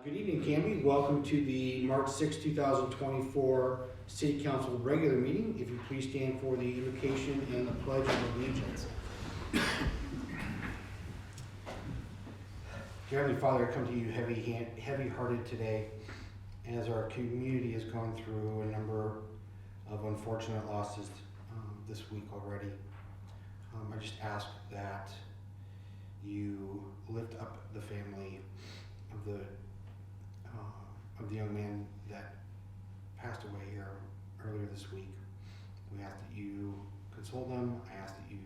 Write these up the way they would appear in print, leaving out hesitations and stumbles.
Good evening, Canby. Welcome to the March 6, 2024 City Council regular meeting. If you please stand for the invocation and the Pledge of Allegiance. Dear Heavenly Father, I come to you heavy-hearted today as our community is going through a number of unfortunate losses this week already. I just ask that you lift up the family of the young man that passed away here earlier this week. We ask that you console them. I ask that you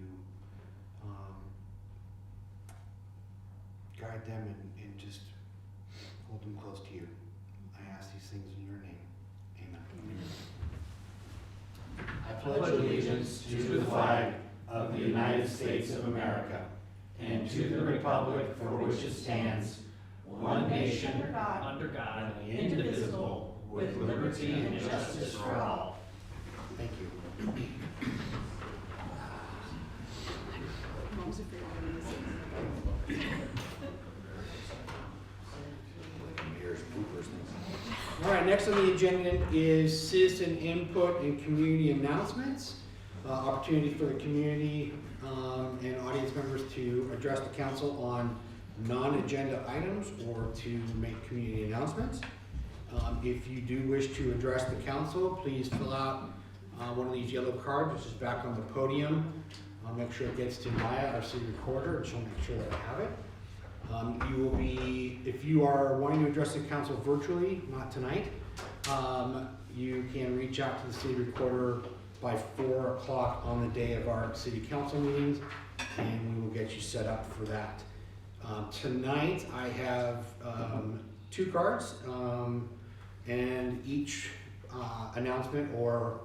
guide them and just hold them close to you. I ask these things in your name. Amen. I pledge allegiance to the flag of the United States of America and to the republic for which it stands, one nation, under God, indivisible, with liberty and justice for all. Thank you. All right, next on the agenda is citizen input and community announcements. Opportunity for the community and audience members to address the council on non-agenda items or to make community announcements. If you do wish to address the council, please fill out one of these yellow cards, which is back on the podium. I'll make sure it gets to Maya, our city recorder, and she'll make sure that I have it. You will be, if you are wanting to address the council virtually, not tonight, you can reach out to the city recorder by 4 o'clock on the day of our city council meetings, and we will get you set up for that. Tonight I have 2 cards, and each announcement or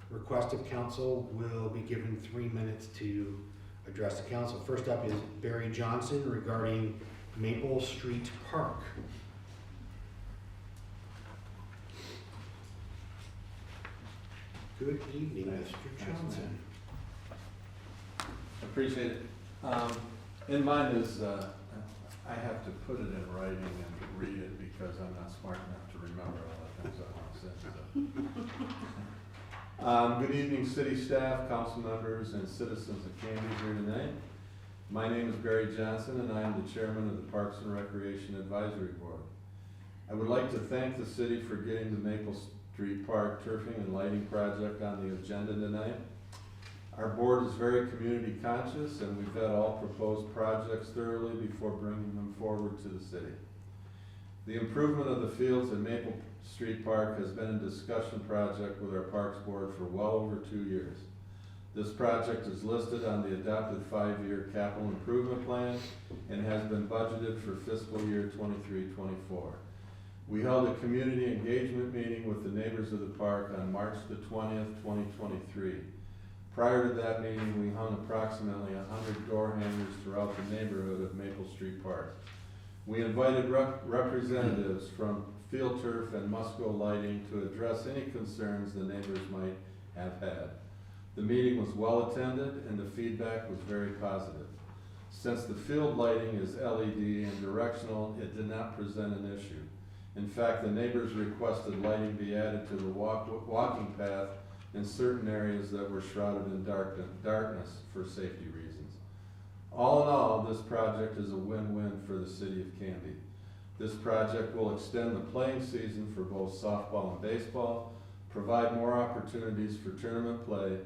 request of council will be given 3 minutes to address the council. First up is Barry Johnson regarding Maple Street Park. Good evening, Mr. Johnson. Appreciate it. In mine is, I have to put it in writing and read it because I'm not smart enough to remember all the things I want to say. Good evening, city staff, council members, and citizens of Canby here tonight. My name is Barry Johnson, and I am the chairman of the Parks and Recreation Advisory Board. I would like to thank the city for getting the Maple Street Park turfing and lighting project on the agenda tonight. Our board is very community conscious, and we vet all proposed projects thoroughly before bringing them forward to the city. The improvement of the fields at Maple Street Park has been a discussion project with our Parks Board for well over 2 years. This project is listed on the adopted 5-year capital improvement plan and has been budgeted for fiscal year 23-24. We held a community engagement meeting with the neighbors of the park on March the 20th, 2023. Prior to that meeting, we hung approximately 100 door hangers throughout the neighborhood of Maple Street Park. We invited representatives from Field Turf and Musco Lighting to address any concerns the neighbors might have had. The meeting was well attended and the feedback was very positive. Since the field lighting is LED and directional, it did not present an issue. In fact, the neighbors requested lighting be added to the walking path in certain areas that were shrouded in darkness for safety reasons. All in all, this project is a win-win for the city of Canby. This project will extend the playing season for both softball and baseball, provide more opportunities for tournament play,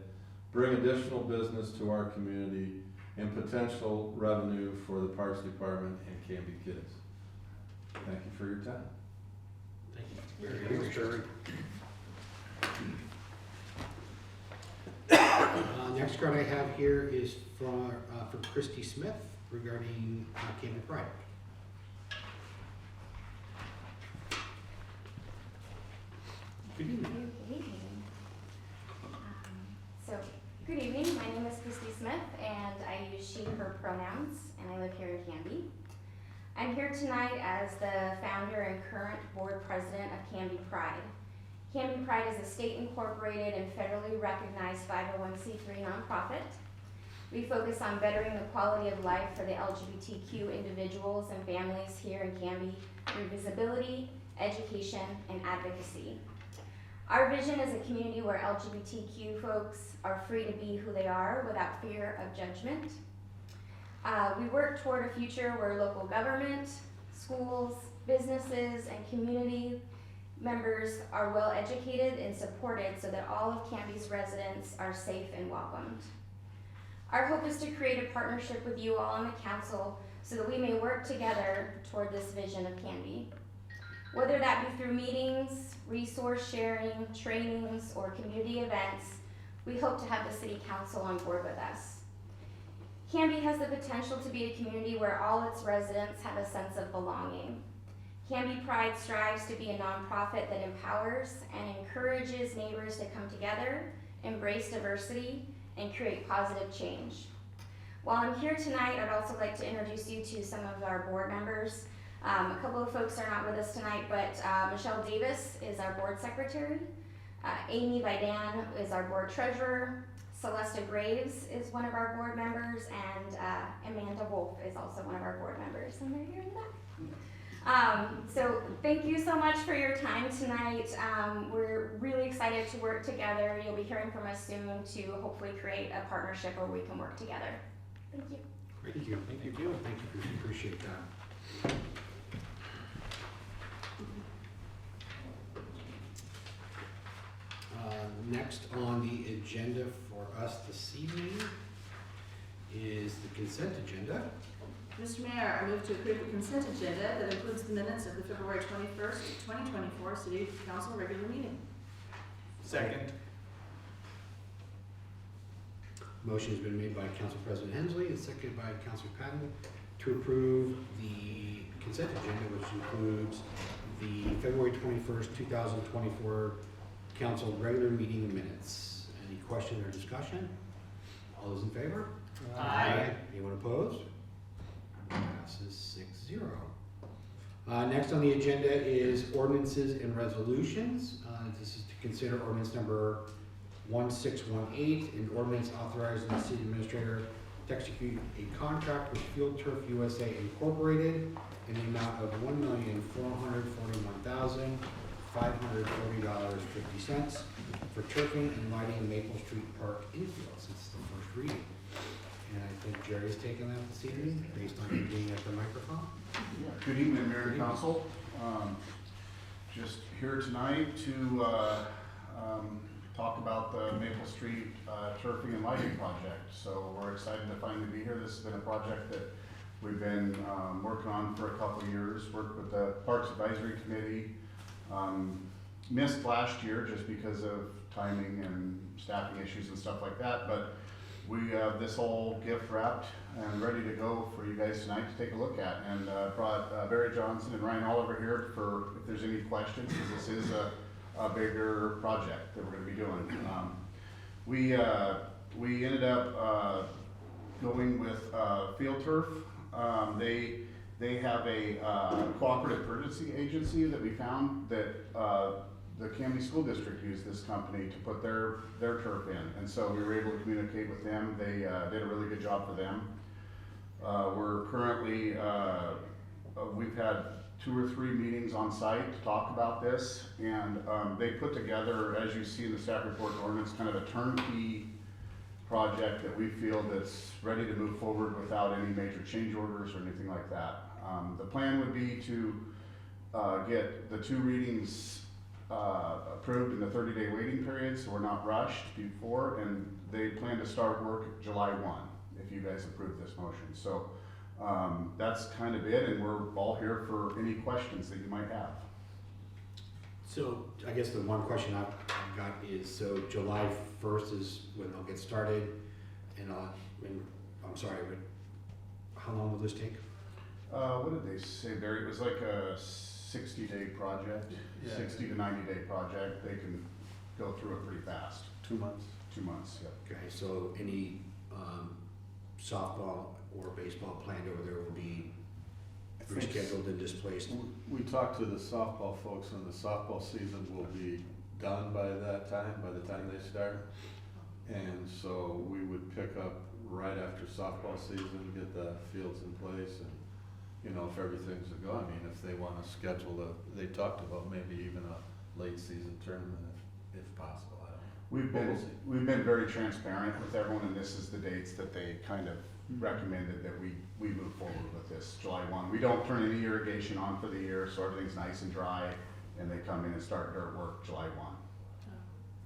bring additional business to our community, and potential revenue for the Parks Department and Canby kids. Thank you for your time. Thank you. Thanks, Barry. Next card I have here is for Christy Smith regarding Canby Pride. Good evening. Good evening. Good evening. My name is Christy Smith, and I use she, her pronouns, and I live here in Canby. I'm here tonight as the founder and current board president of Canby Pride. Canby Pride is a state-incorporated and federally recognized 501c3 nonprofit. We focus on bettering the quality of life for the LGBTQ individuals and families here in Canby through visibility, education, and advocacy. Our vision is a community where LGBTQ folks are free to be who they are without fear of judgment. We work toward a future where local government, schools, businesses, and community members are well educated and supported so that all of Canby's residents are safe and welcomed. Our hope is to create a partnership with you all on the council so that we may work together toward this vision of Canby. Whether that be through meetings, resource sharing, trainings, or community events, we hope to have the City Council on board with us. Canby has the potential to be a community where all its residents have a sense of belonging. Canby Pride strives to be a nonprofit that empowers and encourages neighbors to come together, embrace diversity, and create positive change. While I'm here tonight, I'd also like to introduce you to some of our board members. A couple of folks are not with us tonight, but Michelle Davis is our board secretary. Amy Vidan is our board treasurer. Celesta Graves is one of our board members, and Amanda Wolf is also one of our board members, and they're here in the back. So thank you so much for your time tonight. We're really excited to work together. You'll be hearing from us soon to hopefully create a partnership where we can work together. Thank you. Thank you. Thank you. Thank you. Appreciate that. Next on the agenda for us this evening is the consent agenda. Mr. Mayor, I move to approve the consent agenda that includes the minutes of the February 21st, 2024 City Council regular meeting. Second. Motion has been made by Council President Hensley and seconded by Councilor Patton to approve the consent agenda, which includes the February 21st, 2024 Council regular meeting minutes. Any question or discussion? All those in favor? Aye. Anyone opposed? Passes 6-0. Next on the agenda is ordinances and resolutions. This is to consider ordinance number 1618, an ordinance authorizing the city administrator to execute a contract with Field Turf USA Incorporated in the amount of $1,441,540.50 for turfing and lighting Maple Street Park infields. It's the first reading. And I think Jerry's taken that this evening, based on you being at the microphone. Good evening, Mayor and Council. Just here tonight to talk about the Maple Street turfing and lighting project. So we're excited to finally be here. This has been a project that we've been working on for a couple of years. Worked with the Parks Advisory Committee. Missed last year just because of timing and staffing issues and stuff like that. But we have this whole gift wrapped and ready to go for you guys tonight to take a look at. And brought Barry Johnson and Ryan Oliver here for if there's any questions, because this is a bigger project that we're going to be doing. We ended up going with Field Turf. They have a cooperative purchasing agency that we found that the Canby School District used this company to put their turf in, and so we were able to communicate with them. They did a really good job for them. We're currently, we've had 2 or 3 meetings on site to talk about this, and they put together, as you see in the staff report ordinance, kind of a turnkey project that we feel that's ready to move forward without any major change orders or anything like that. The plan would be to get the 2 readings approved in the 30-day waiting period, so we're not rushed before, and they plan to start work July 1 if you guys approve this motion. So that's kind of it, and we're all here for any questions that you might have. So I guess the one question I've got is, so July 1st is when they'll get started, and I'm sorry, but how long will this take? What did they say, Barry? It was like a 60-day project, Yeah. 60 to 90-day project. They can go through it pretty fast. 2 months. 2 months, yep. Okay, so any softball or baseball planned over there will be rescheduled and displaced? We talked to the softball folks, and the softball season will be done by that time, by the time they start. And so we would pick up right after softball season, get the fields in place, and you know, if everything's a go, I mean, if they wanna schedule they talked about maybe even a late season tournament if possible, I don't know. We've been very transparent with everyone, and this is the dates that they kind of recommended that we move forward with this, July 1. We don't turn any irrigation on for the year, so everything's nice and dry, and they come in and start dirt work July 1.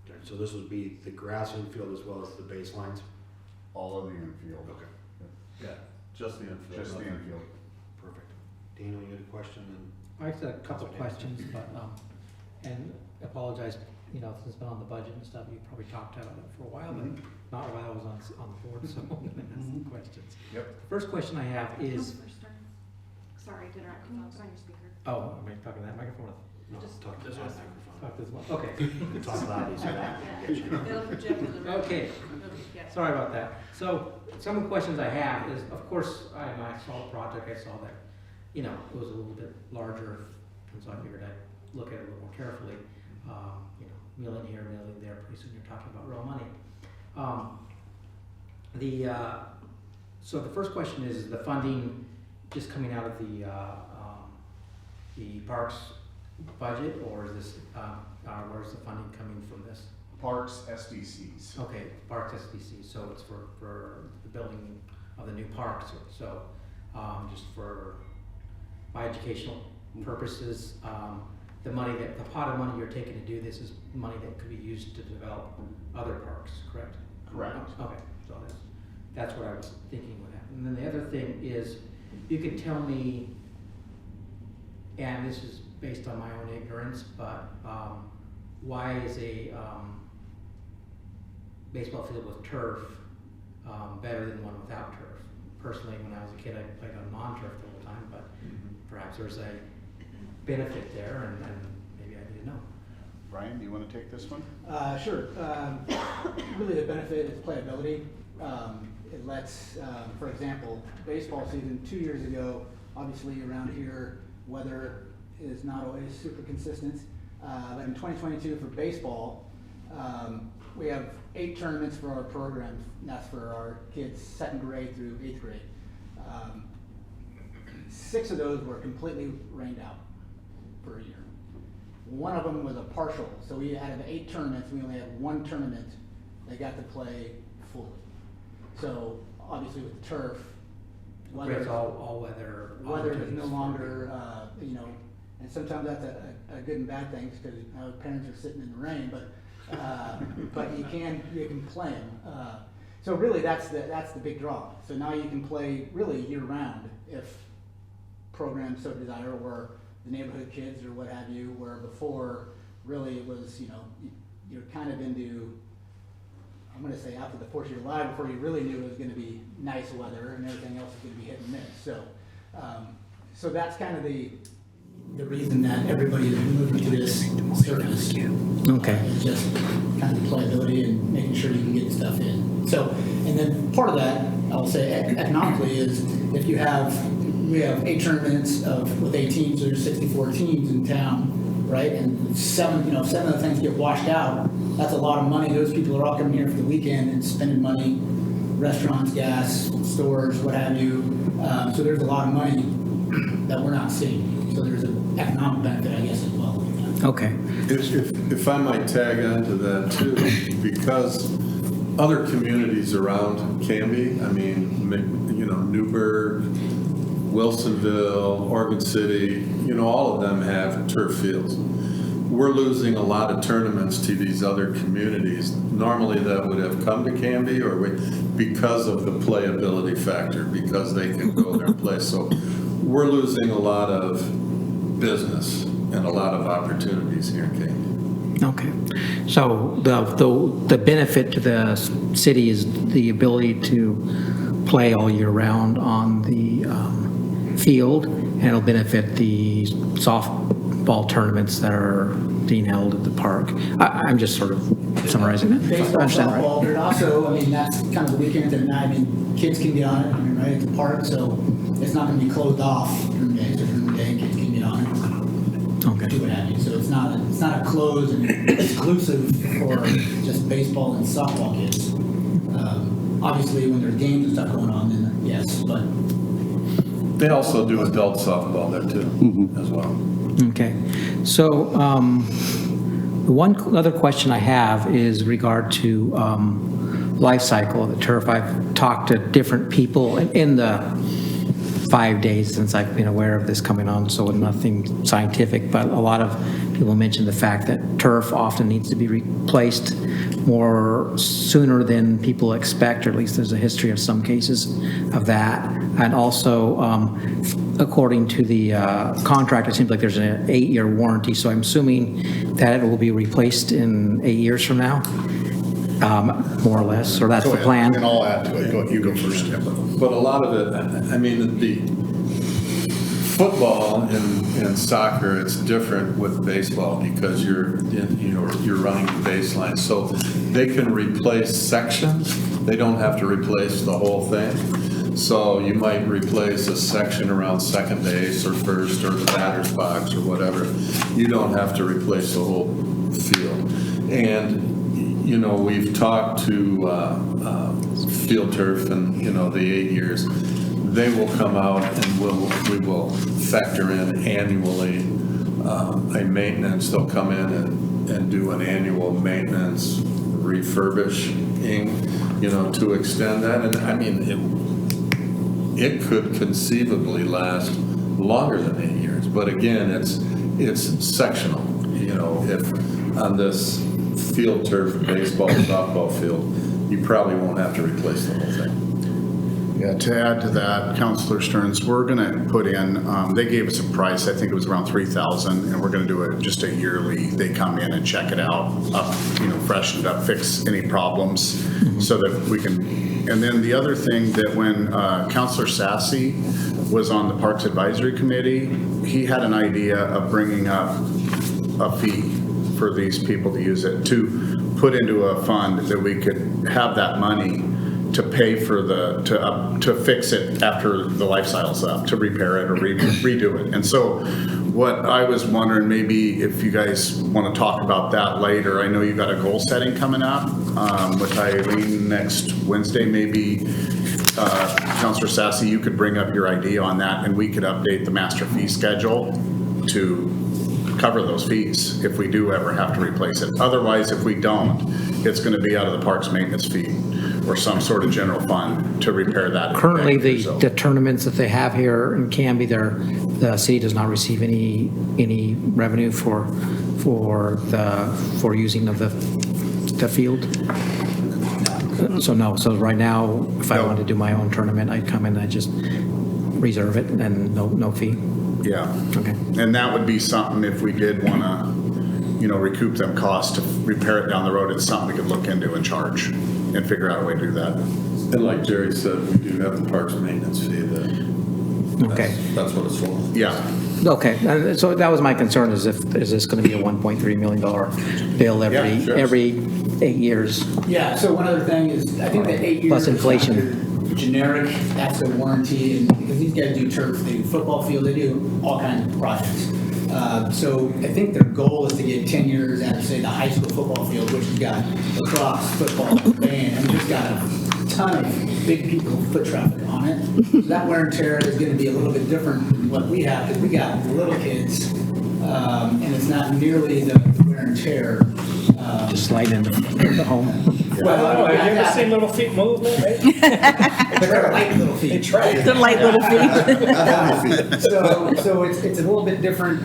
Okay, so this would be the grass infield as well as the baselines? All of the infield. Okay. Yeah, just the infield. Just the nothing. infield. Perfect. Daniel, you had a question? I just had a couple of questions, but, and I apologize, you know, since it's been on the budget and stuff, you probably talked about it for a while, but not while I was on the board, so I'm gonna ask some questions. Yep. The first question I have is, Sorry, to interrupt. Can you put on your speaker? oh, am I talking to that microphone? No, Just talk to this that one. microphone. Talk this one, okay. Talk loudly so that we can get you. It'll project in the room. Okay. Yeah. Sorry about that. So, some of the questions I have is, of course, I saw the project, I saw that, you know, it was a little bit larger, and so I figured I'd look at it a little more carefully. You know, milling here, milling there, pretty soon you're talking about real money. So the first question is the funding just coming out of the parks budget, or is this, where's the funding coming from this? Parks SDCs. Okay, parks SDC, so it's for the building of the new parks, so, just for my educational purposes, the pot of money you're taking to do this is money that could be used to develop other parks, correct? Correct. Okay, so that's what I was thinking would happen. And then the other thing is, you could tell me, and this is based on my own ignorance, but, why is a, baseball field with turf better than one without turf? Personally, when I was a kid, I played on non-turf the whole time, but perhaps there's a benefit there, and maybe I need to know. Brian, do you want to take this one? Sure. Really, the benefit is playability. It lets, for example, baseball season 2 years ago, obviously around here, weather is not always super consistent. But in 2022 for baseball, we have 8 tournaments for our programs, and that's for our kids 2nd grade through 8th grade. 6 of those were completely rained out for a year. One of them was a partial, so we out of the 8 tournaments, we only had 1 tournament that got to play fully. So obviously with the turf, It's all weather. weather is no longer, you know, and sometimes that's a good and bad thing because our parents are sitting in the rain, but you can play them. So really, that's the big draw. So now you can play really year round if programs so desire, or the neighborhood kids or what have you. Where before, really it was, you know, you're kind of into, I'm going to say after the 4th of July, before you really knew it was going to be nice weather and everything else is going to be hit and miss. So, so that's kind of the reason that everybody is moving to this surface. Okay. It's just kind of playability and making sure you can get stuff in. So, and then part of that, I'll say economically, is if we have 8 tournaments with 8 teams, so there's 64 teams in town, right? And 7 of the things get washed out. That's a lot of money. Those people are all coming here for the weekend and spending money, restaurants, gas, stores, what have you. So there's a lot of money that we're not seeing. So there's an economic benefit, I guess, as well. Okay. If I might tag on to that too, because other communities around Canby, I mean, you know, Newburgh, Wilsonville, Oregon City, you know, all of them have turf fields. We're losing a lot of tournaments to these other communities. Normally that would have come to Canby, because of the playability factor, because they can go there and play. So we're losing a lot of business and a lot of opportunities here in Canby. Okay. So the benefit to the city is the ability to play all year round on the field, and it'll benefit the softball tournaments that are being held at the park. I'm just sort of summarizing it. Baseball, Understand that right? softball, but also, I mean, that's kind of the weekend and night. I mean, kids can get on it, I mean, right, at the park, so it's not going to be closed off during the day, so during the day, kids can get on it. Okay. Do what have you. So it's not a closed and exclusive for just baseball and softball kids. Obviously, when there's games and stuff going on, then yes, but They also do adult softball there too, as well. Okay, so one other question I have is regard to life cycle of the turf. I've talked to different people in the 5 days since I've been aware of this coming on, so nothing scientific, but a lot of people mention the fact that turf often needs to be replaced more sooner than people expect, or at least there's a history of some cases of that. And also, according to the contract, it seems like there's an 8-year warranty, so I'm assuming that it will be replaced in 8 years from now, more or less, or that's the plan. And I'll add to it. You go first. But a lot of it, I mean, the football and soccer, it's different with baseball because you're running the baseline. So they can replace sections. They don't have to replace the whole thing. So you might replace a section around second base or first or the batter's box or whatever. You don't have to replace the whole field. And we've talked to Field Turf and, the 8 years. They will come out and we will factor in annually a maintenance. They'll come in and do an annual maintenance refurbishing, to extend that. And I mean, it could conceivably last longer than 8 years. But again, it's sectional. If on this field turf, baseball, softball field, you probably won't have to replace the whole thing. Yeah, to add to that, Counselor Stearns, we're going to put in, they gave us a price, I think it was around $3,000, and we're going to do it just a yearly. They come in and check it out, freshen it up, fix any problems so that we can. And then the other thing that when Counselor Sassy was on the Parks Advisory Committee, he had an idea of bringing up a fee for these people to use it, to put into a fund that we could have that money to pay for to fix it after the life cycle's up, to repair it or redo it. And so what I was wondering, maybe if you guys want to talk about that later, I know you got a goal setting coming up with Eileen next Wednesday, maybe Councilor Sassy, you could bring up your idea on that and we could update the master fee schedule to cover those fees if we do ever have to replace it. Otherwise, if we don't, it's going to be out of the parks maintenance fee or some sort of general fund to repair that. Currently, the tournaments that they have here in Canby, the city does not receive any revenue for using of the field. So no. So right now, if I wanted to do my own tournament, I'd come in and I just reserve it and no fee. Yeah. Okay. And that would be something if we did want to, recoup them costs to repair it down the road. It's something we could look into and charge and figure out a way to do that. And like Jerry said, we do have the parks maintenance fee that's what it's for. Yeah. Okay, so that was my concern, is this going to be a $1.3 million bill every 8 years? Yeah, so one other thing is, I think the 8 years. Plus inflation. Generic, that's the warranty, and because these guys do turf, they do football field, they do all kinds of projects. So I think their goal is to get 10 years at, say, the high school football field, which has got lacrosse, football, band, and it's got a ton of big people foot traffic on it. So that wear and tear is going to be a little bit different than what we have, because we got little kids, and it's not nearly the wear and tear. Just slide in the home. Well, Have you ever seen little feet movement, right? they're light little feet. They're light little feet. So it's a little bit different.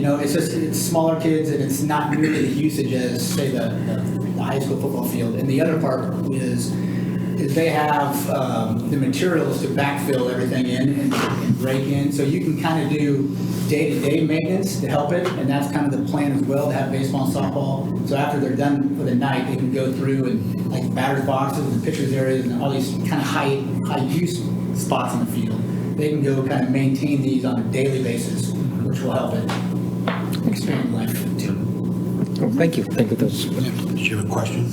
It's smaller kids and it's not nearly the usage as, say, the high school football field. And the other part is they have the materials to backfill everything in and break in. So you can kind of do day-to-day maintenance to help it, and that's kind of the plan as well, to have baseball and softball. So after they're done for the night, they can go through and, like, batter's boxes and pitcher's areas and all these kind of high use spots in the field. They can go kind of maintain these on a daily basis, which will help it expand life too. Well, thank you. Thank you. Do you have a question?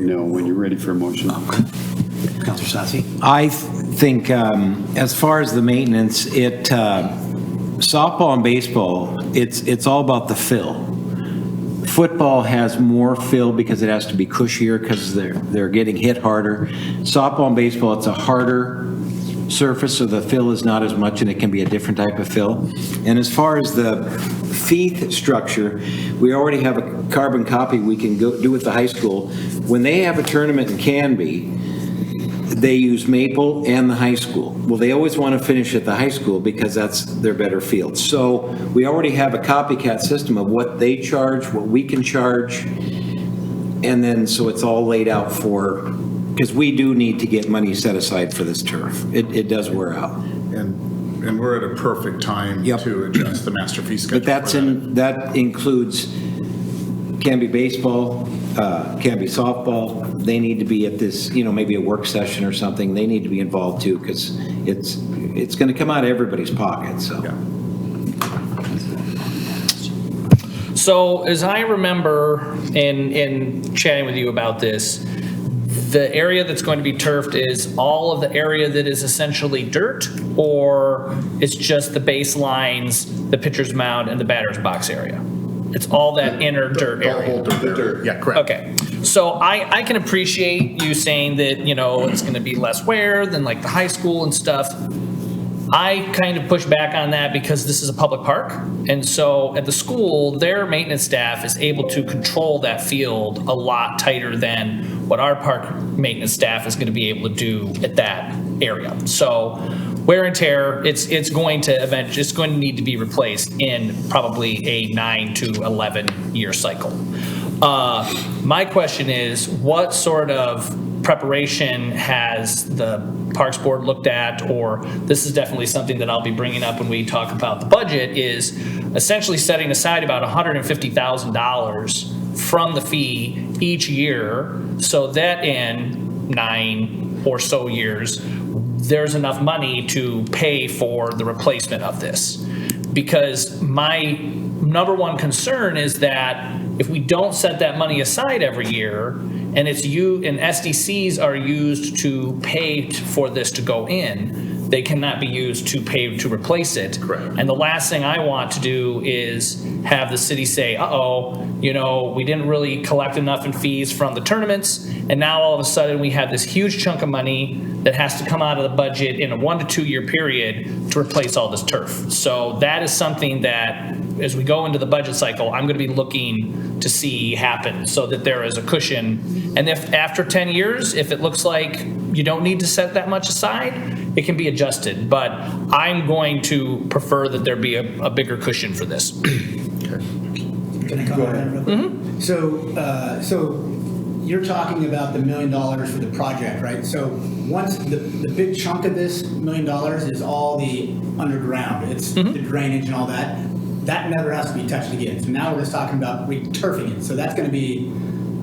No, when you're ready for a motion. Councilor Sassy? I think as far as the maintenance, softball and baseball, it's all about the fill. Football has more fill because it has to be cushier because they're getting hit harder. Softball and baseball, it's a harder surface, so the fill is not as much, and it can be a different type of fill. And as far as the fee structure, we already have a carbon copy we can go do with the high school. When they have a tournament in Canby, they use Maple and the high school. Well, they always want to finish at the high school because that's their better field. So we already have a copycat system of what they charge, what we can charge, and then so it's all laid out for, because we do need to get money set aside for this turf. It does wear out. And we're at a perfect time Yep. to adjust the master fee schedule. But that's for that includes Canby baseball, Canby softball. They need to be at this, maybe a work session or something. They need to be involved too, because it's going to come out of everybody's pocket, so. Yeah. So as I remember in chatting with you about this, the area that's going to be turfed is all of the area that is essentially dirt, or it's just the baselines, the pitcher's mound, and the batter's box area? It's all that inner dirt The area? whole dirt. Yeah, correct. Okay, so I can appreciate you saying that, it's gonna be less wear than like the high school and stuff. I kind of push back on that because this is a public park. And so at the school, their maintenance staff is able to control that field a lot tighter than what our park maintenance staff is gonna be able to do at that area. So wear and tear, it's going to need to be replaced in probably a 9 to 11 year cycle. My question is, what sort of preparation has the Parks Board looked at, or this is definitely something that I'll be bringing up when we talk about the budget, is essentially setting aside about $150,000 from the fee each year so that in 9 or so years, there's enough money to pay for the replacement of this. Because my number one concern is that if we don't set that money aside every year, and SDCs are used to pay for this to go in, they cannot be used to pay to replace it. Correct. And the last thing I want to do is have the city say, we didn't really collect enough in fees from the tournaments, and now all of a sudden we have this huge chunk of money that has to come out of the budget in a 1 to 2 year period to replace all this turf. So that is something that, as we go into the budget cycle, I'm going to be looking to see happen so that there is a cushion. And if after 10 years, if it looks like you don't need to set that much aside, it can be adjusted. But I'm going to prefer that there be a bigger cushion for this. Can I comment on that real quick? So you're talking about the $1 million for the project, right? So once the big chunk of this $1 million is all the underground, it's the drainage and all that. That never has to be touched again. So now we're just talking about returfing it. So that's going to be,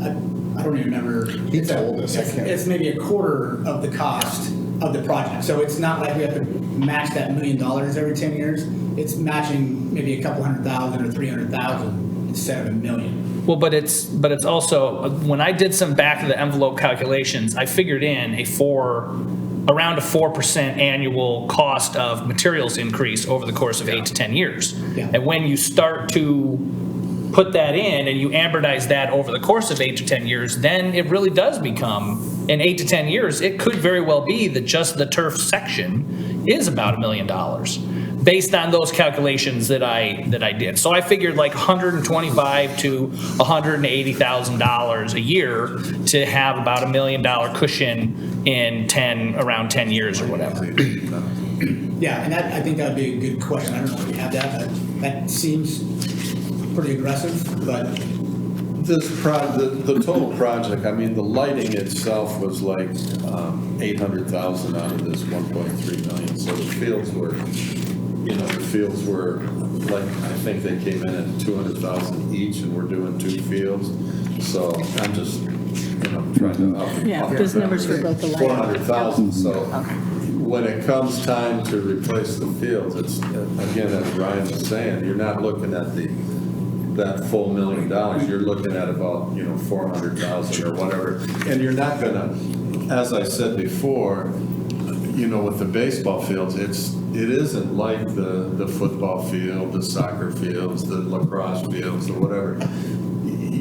I don't even remember. He told us. It's maybe a quarter of the cost of the project. So it's not like we have to match that $1 million every 10 years. It's matching maybe a couple $100,000 or $300,000 instead of $1 million. Well, but it's also, when I did some back of the envelope calculations, I figured in around a 4% annual cost of materials increase over the course of 8 to 10 years. Yeah. And when you start to put that in and you amortize that over the course of 8 to 10 years, then it really does become, in 8 to 10 years, it could very well be that just the turf section is about $1 million based on those calculations that I did. So I figured like $125,000 to $180,000 a year to have about $1 million cushion in around 10 years or whatever. Yeah, and I think that'd be a good question. I don't know if you have that. That seems pretty aggressive, but The total project, I mean, the lighting itself was like 800,000 out of this 1.3 million. So the fields were like, I think they came in at 200,000 each, and we're doing 2 fields. So I'm just, trying to up. Yeah, those numbers for both the lighting. 400,000. So when it comes time to replace the fields, it's again, as Ryan was saying, you're not looking at that full $1 million. You're looking at about 400,000 or whatever, and you're not gonna, as I said before, with the baseball fields, it isn't like the football field, the soccer fields, the lacrosse fields, or whatever.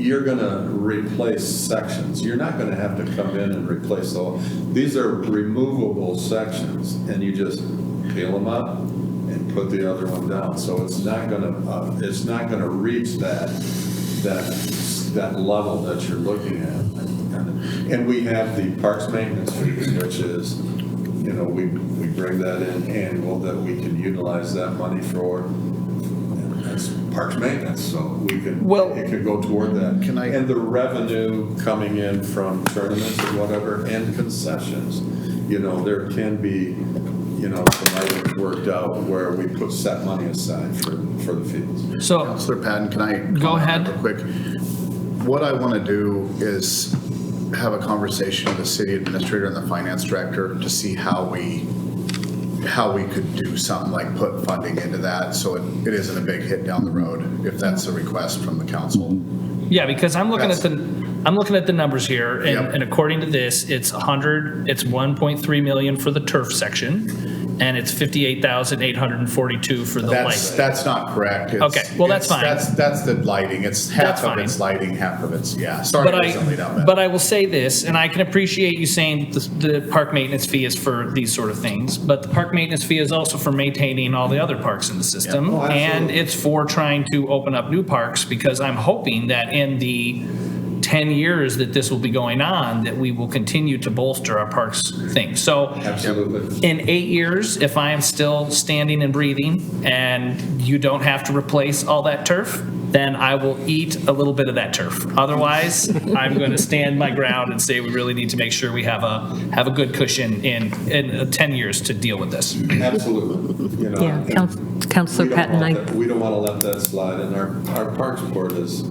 you're gonna replace sections. You're not gonna have to come in and replace all. These are removable sections, and you just peel them up and put the other one down. So it's not gonna reach that level that you're looking at. And we have the parks maintenance fees, which is, we bring that in annual, that we can utilize that money for. That's parks maintenance, so it could go toward that. And the revenue coming in from tournaments or whatever, and concessions, there can be, some items worked out where we put set money aside for the fields. So, Councilor Patton, can I go ahead. real quick? What I want to do is have a conversation with the city administrator and the finance director to see how we could do something like put funding into that, so it isn't a big hit down the road, if that's a request from the council. yeah, because I'm looking at the numbers here, and according to this, it's 1.3 million for the turf section, and it's 58,842 for the lighting. That's not correct. Okay, well, that's fine. That's the lighting. It's half of it's lighting, half of it's, sorry. But I will say this, and I can appreciate you saying the park maintenance fee is for these sort of things, but the park maintenance fee is also for maintaining all the other parks in the system. Yeah. Oh, And it's for trying to open up new parks, because I'm hoping that in the 10 years that this will be going on, that we will continue to bolster our parks thing. So Absolutely. in 8 years, if I am still standing and breathing and you don't have to replace all that turf, then I will eat a little bit of that turf. Otherwise, I'm going to stand my ground and say we really need to make sure we have a good cushion in 10 years to deal with this. Absolutely. Yeah, Councilor Patton, we don't want to let that slide, and our Parks Board is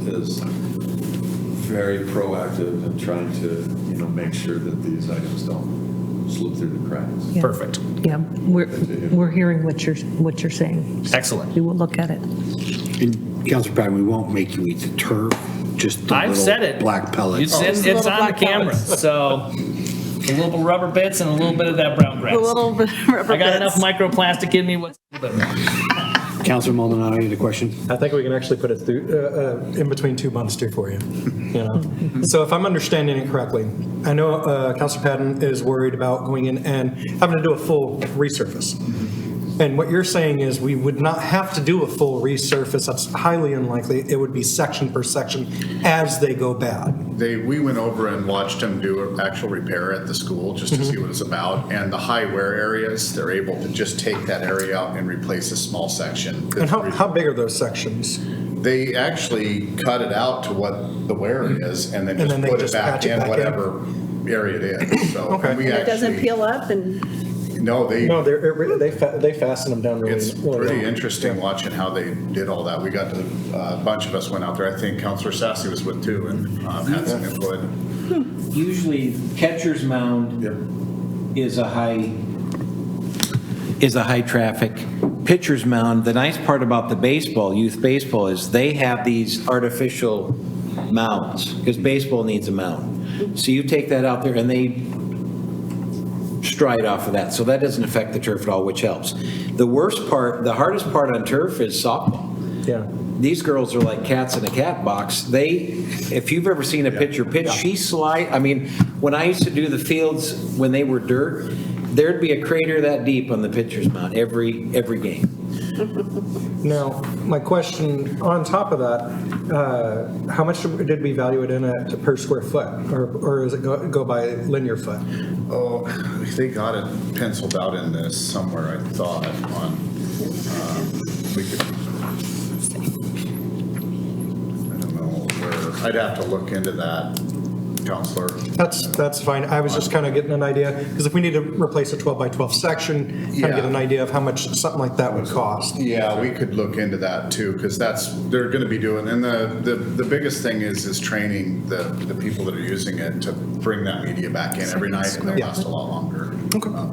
very proactive in trying to, make sure that these items don't slip through the cracks. Yeah. Perfect. yeah, we're hearing what you're saying. Excellent. We will look at it. And Councilor Patton, we won't make you eat the turf, just the I've said it. black pellets. It's on the camera, so a little rubber bits and a little bit of that brown grass. A little bit of rubber I got bits. enough microplastic in me. What's a little bit more? Councilor Maldonado, you had a question? I think we can actually put it through, in between two months too for you. So if I'm understanding it correctly, I know Councilor Patton is worried about going in and having to do a full resurface. And what you're saying is we would not have to do a full resurface. That's highly unlikely. It would be section per section as they go bad. We went over and watched them do an actual repair at the school just to see what it's about. And the high wear areas, they're able to just take that area out and replace a small section. And how big are those sections? They actually cut it out to what the wear is and then And just then they put just it back patch it in back in? whatever area it is. So Okay. we It doesn't actually, peel up and, no, they fasten them down really, it's really pretty well. interesting watching how they did all that. We got to, a bunch of us went out there. I think Councilor Sassy was with too, and had some input. Usually catcher's mound is a high traffic. Pitcher's mound, the nice part about the youth baseball, is they have these artificial mounds, because baseball needs a mound. So you take that out there and they stride off of that. So that doesn't affect the turf at all, which helps. The hardest part on turf is softball. Yeah. These girls are like cats in a cat box. If you've ever seen a pitcher pitch, when I used to do the fields when they were dirt, there'd be a crater that deep on the pitcher's mound every game. Now, my question on top of that, how much did we value it in at per square foot, or does it go by linear foot? Oh, they got it penciled out in this somewhere, I thought, on, we could, I don't know where, I'd have to look into that, Counselor. That's fine. I was just kind of getting an idea, because if we need to replace a 12 by 12 section, kind of get an idea of how much something like that would cost. Yeah, we could look into that too, because they're going to be doing, and the biggest thing is training the people that are using it to bring that media back in every night, and they'll last a lot longer.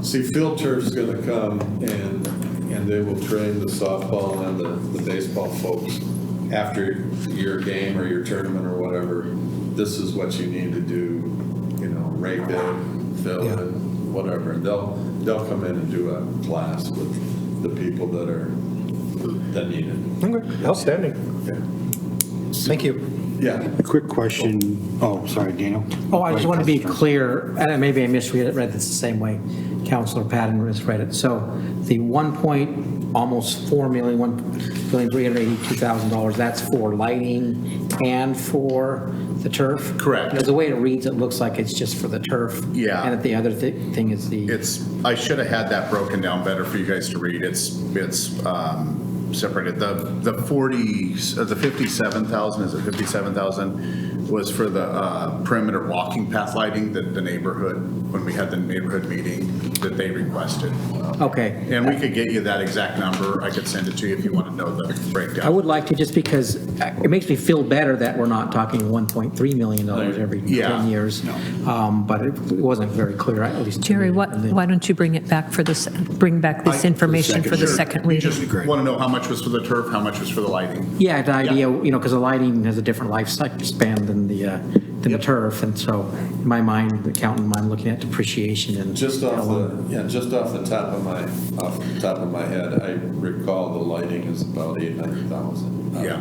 See, Field Turf's going to come and they will train the softball and the baseball folks after your game or your tournament or whatever. This is what you need to do, rake it, fill it, whatever. And they'll come in and do a class with the people that need it. Okay, outstanding. Okay. Thank you. Yeah. A quick question. Oh, sorry, Daniel. Oh, I just want to be clear, and maybe I misread this the same way Councilor Patton misread it. So the almost $4 million, $1,382,000, that's for lighting and for the turf? Correct. Because the way it reads, it looks like it's just for the turf. Yeah. And that the other thing is the. I should have had that broken down better for you guys to read. It's separated. The 57,000, is it 57,000? Was for the perimeter walking path lighting that the neighborhood, when we had the neighborhood meeting, that they requested. Okay. And we could get you that exact number. I could send it to you if you want to know the breakdown. I would like to, just because it makes me feel better that we're not talking $1.3 million every 10 years. But it wasn't very clear, at least. Jerry, why don't you bring back this information for the second reading? You just want to know how much was for the turf, how much was for the lighting? Yeah, the idea, because the lighting has a different lifespan than the turf, and so in my mind, the accountant, I'm looking at depreciation and. Just off the top of my head, I recall the lighting is about 800,000. Yeah.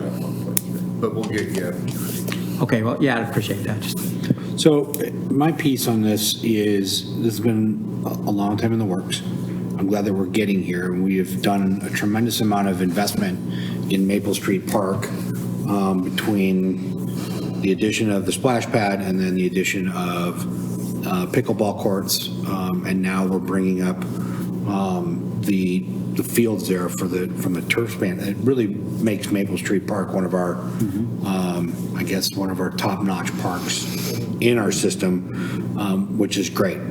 But we'll get you. Okay, well, yeah, I appreciate that. So my piece on this has been a long time in the works. I'm glad that we're getting here. We have done a tremendous amount of investment in Maple Street Park between the addition of the splash pad and then the addition of pickleball courts. And now we're bringing up the fields there from the turf span. It really makes Maple Street Park one of our, I guess, one of our top-notch parks in our system, which is great.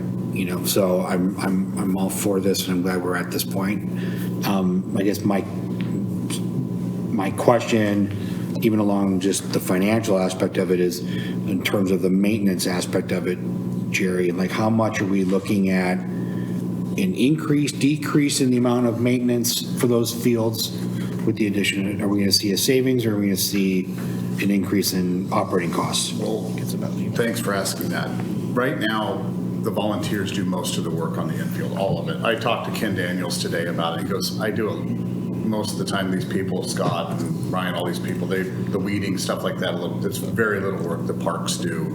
So I'm all for this, and I'm glad we're at this point. I guess my question, even along just the financial aspect of it, is in terms of the maintenance aspect of it, Jerry, like how much are we looking at an increase, decrease in the amount of maintenance for those fields with the addition? Are we going to see a savings, or are we going to see an increase in operating costs? Well, thanks for asking that. Right now, the volunteers do most of the work on the infield, all of it. I talked to Ken Daniels today about it. He goes, I do most of the time, these people, Scott and Ryan, all these people, the weeding, stuff like that, it's very little work the parks do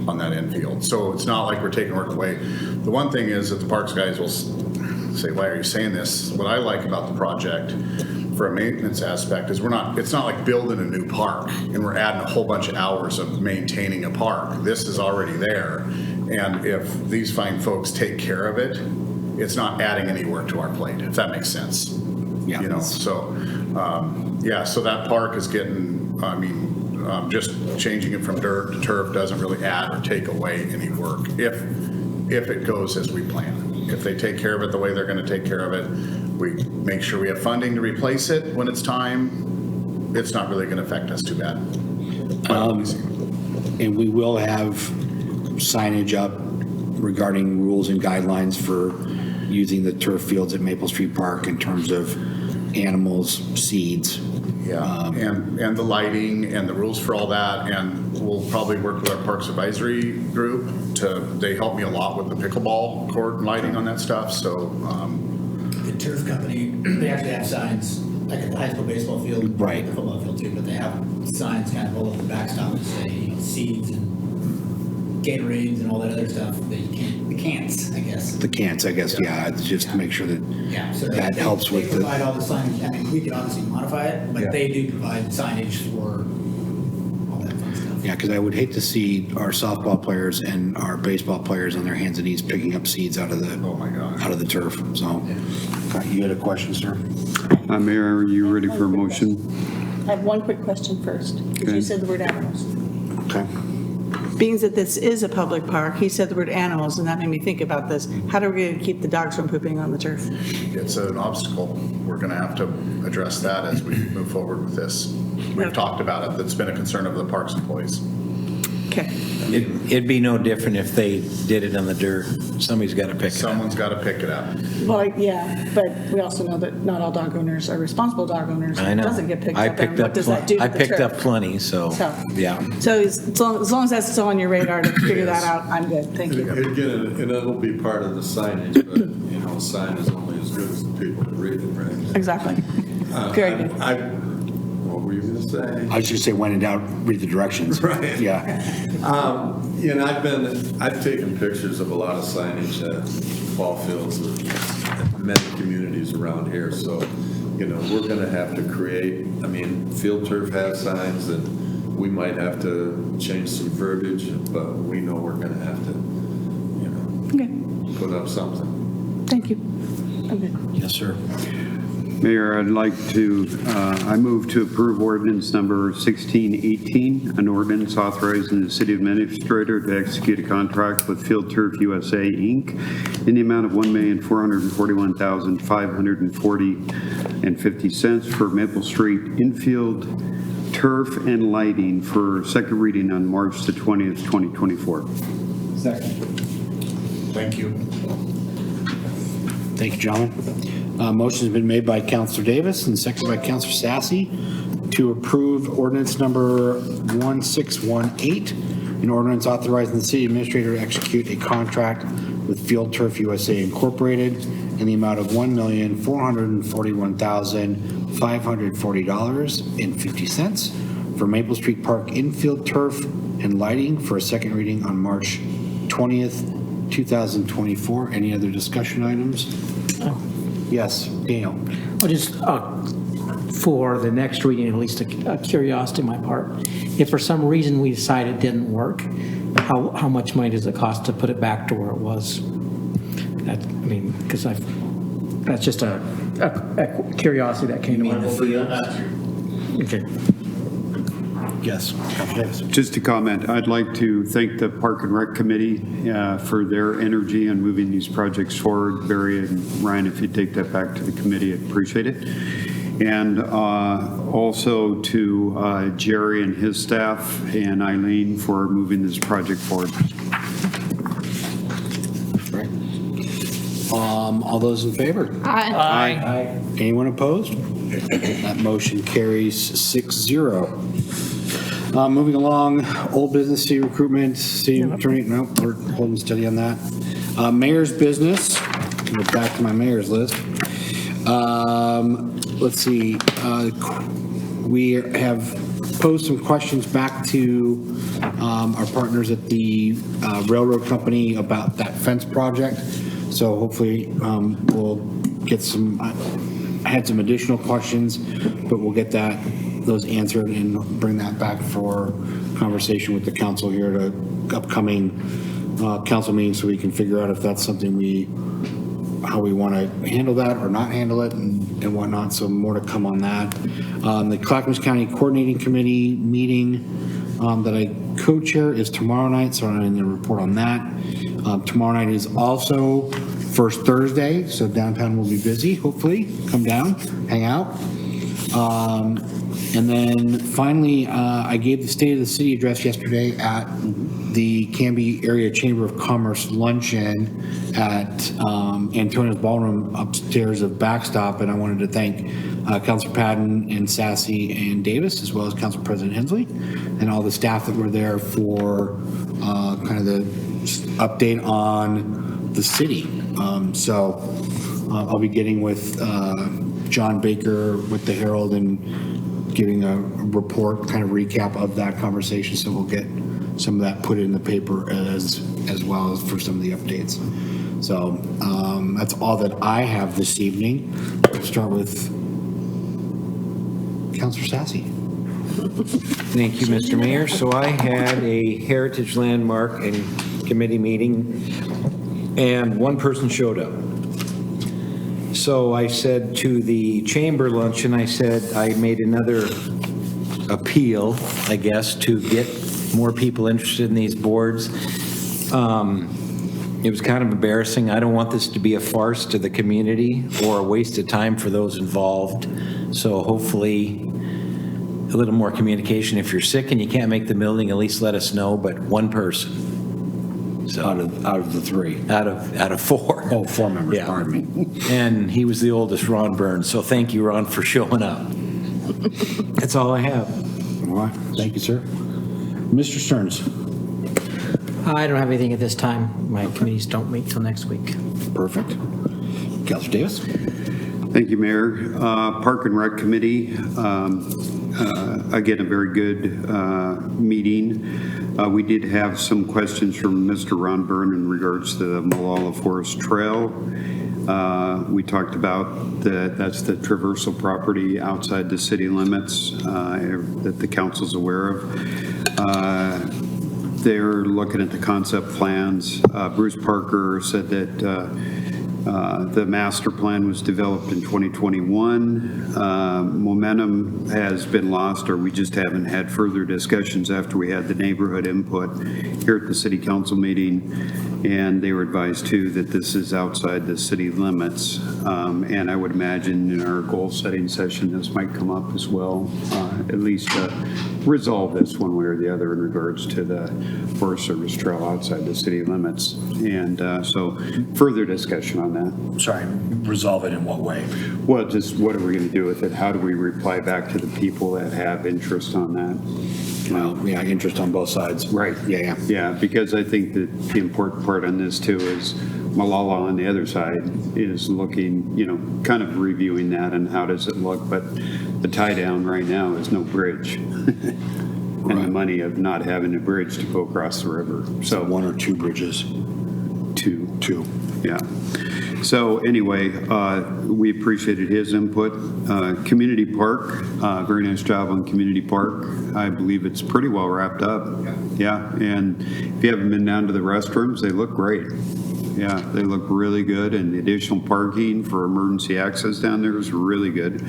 on that infield. So it's not like we're taking work away. The one thing is that the parks guys will say, why are you saying this? What I like about the project for a maintenance aspect is it's not like building a new park and we're adding a whole bunch of hours of maintaining a park. This is already there. And if these fine folks take care of it, it's not adding any work to our plate, if that makes sense. Yeah. So that park is getting, just changing it from dirt to turf doesn't really add or take away any work if it goes as we plan. If they take care of it the way they're going to take care of it, we make sure we have funding to replace it when it's time. It's not really going to affect us too bad. And we will have signage up regarding rules and guidelines for using the turf fields at Maple Street Park in terms of animals, seeds. Yeah, and the lighting and the rules for all that, and we'll probably work with our Parks Advisory group they help me a lot with the pickleball court and lighting on that stuff, so. The turf company, they actually have signs, like at the high school baseball field. Right. The football field too, but they have signs kind of all over the backstop that say seeds and Gatorades and all that other stuff that you can't, the cans, I guess. Yeah, it's just to make sure that Yeah, so that helps with They provide all the signage. I mean, we can obviously modify it, but they do provide signage for all that fun stuff. Yeah, because I would hate to see our softball players and our baseball players on their hands and knees picking up seeds out of the turf. So, you had a question, sir? Mayor, are you ready for a motion? I have one quick question first, because you said the word animals. Okay. Being that this is a public park, he said the word animals, and that made me think about this. How are we going to keep the dogs from pooping on the turf? It's an obstacle. We're going to have to address that as we move forward with this. We've talked about it. That's been a concern of the parks employees. Okay. It'd be no different if they did it on the dirt. Somebody's got to pick it up. Someone's got to pick it up. Well, yeah, but we also know that not all dog owners are responsible dog owners. I know. It doesn't get picked I up. picked And what up does that do to I the picked turf? up plenty, so, yeah. So as long as that's still on your radar to figure that out, I'm good. Thank you. Again, and it'll be part of the signage, but, a sign is only as good as the people that read it, right? Exactly. Very good. Well, were you going to say? I was just say, when in doubt, read the directions. Right. Yeah. You know, I've taken pictures of a lot of signage at ball fields of many communities around here. So, you know, we're going to have to create, I mean, Field Turf has signs, and we might have to change some verbiage, but we know we're going to have to, you know, Okay, put up something. thank you. Okay. Yes, sir. Mayor, I'd like to, I move to approve ordinance number 1618, an ordinance authorizing the city administrator to execute a contract with Field Turf USA, Inc. in the amount of $1,441,540.50 for Maple Street infield turf and lighting for second reading on March the 20th, 2024. Second. Thank you. Thank you, gentlemen. Motion's been made by Councilor Davis and seconded by Councilor Sassy to approve ordinance number 1618, an ordinance authorizing the city administrator to execute a contract with Field Turf USA Incorporated in the amount of $1,441,540.50 for Maple Street Park infield turf and lighting for a second reading on March 20th, 2024. Any other discussion items? Yes, Daniel. Well, just for the next reading, at least a curiosity on my part, if for some reason we decide it didn't work, how much money does it cost to put it back to where it was? I mean, because that's just a curiosity that came to mind. Okay. Yes. Just to comment, I'd like to thank the Park and Rec Committee for their energy in moving these projects forward. Barry and Ryan, if you take that back to the committee, I'd appreciate it. And also to Jerry and his staff and Eileen for moving this project forward. Right. All those in favor? Aye. Anyone opposed? That motion carries 6-0. Moving along, old business, city recruitment, city attorney, no, we're holding steady on that. Mayor's business, go back to my mayor's list. Let's see, we have posed some questions back to our partners at the railroad company about that fence project. So hopefully we'll get some, I had some additional questions, but we'll get those answered and bring that back for conversation with the council here at an upcoming council meeting, so we can figure out if that's something how we want to handle that or not handle it and whatnot. So more to come on that. The Clackamas County Coordinating Committee meeting that I co-chair is tomorrow night, so I'm going to report on that. Tomorrow night is also First Thursday, so downtown will be busy, hopefully. Come down, hang out. And then finally, I gave the State of the City address yesterday at the Canby Area Chamber of Commerce luncheon at Antonio's Ballroom upstairs of Backstop. And I wanted to thank Councilor Patton and Sassy and Davis, as well as Council President Hensley, and all the staff that were there for kind of the update on the city. So I'll be getting with John Baker with the Herald and giving a report, kind of recap of that conversation. So we'll get some of that put in the paper as well as for some of the updates. So that's all that I have this evening. We'll start with Councilor Sassy. Thank you, Mr. Mayor. So I had a Heritage Landmark and Committee meeting, and one person showed up. So I said to the chamber luncheon, I said I made another appeal, I guess, to get more people interested in these boards. It was kind of embarrassing. I don't want this to be a farce to the community or a waste of time for those involved. So hopefully a little more communication. If you're sick and you can't make the building, at least let us know, but one person. So Out of the three. Out of four. Oh, four members, Yeah. pardon me. And he was the oldest, Ron Burns. So thank you, Ron, for showing up. That's all I have. All right, thank you, sir. Mr. Stearns. I don't have anything at this time. My committees don't meet till next week. Perfect. Councilor Davis. Thank you, Mayor. Park and Rec Committee again, a very good meeting. We did have some questions from Mr. Ron Byrne in regards to the Malala Forest Trail. We talked about that's the traversal property outside the city limits that the council's aware of. They're looking at the concept plans. Bruce Parker said that the master plan was developed in 2021. Momentum has been lost, or we just haven't had further discussions after we had the neighborhood input here at the city council meeting. And they were advised too that this is outside the city limits. And I would imagine in our goal setting session, this might come up as well, at least resolve this one way or the other in regards to the Forest Service trail outside the city limits. And so further discussion on that. Sorry, resolve it in what way? Well, just what are we going to do with it? How do we reply back to the people that have interest on that? Well, yeah, interest on both sides. Right. Yeah. Yeah, because I think that the important part on this too is Malala on the other side is looking, kind of reviewing that and how does it look, but the tie down right now is no bridge. And the money of not having a bridge to go across the river. So one or two bridges? Two. Yeah. So anyway, we appreciated his input. Community Park, very nice job on Community Park. I believe it's pretty well wrapped up. Yeah, and if you haven't been down to the restrooms, they look great. Yeah, they look really good, and the additional parking for emergency access down there is really good.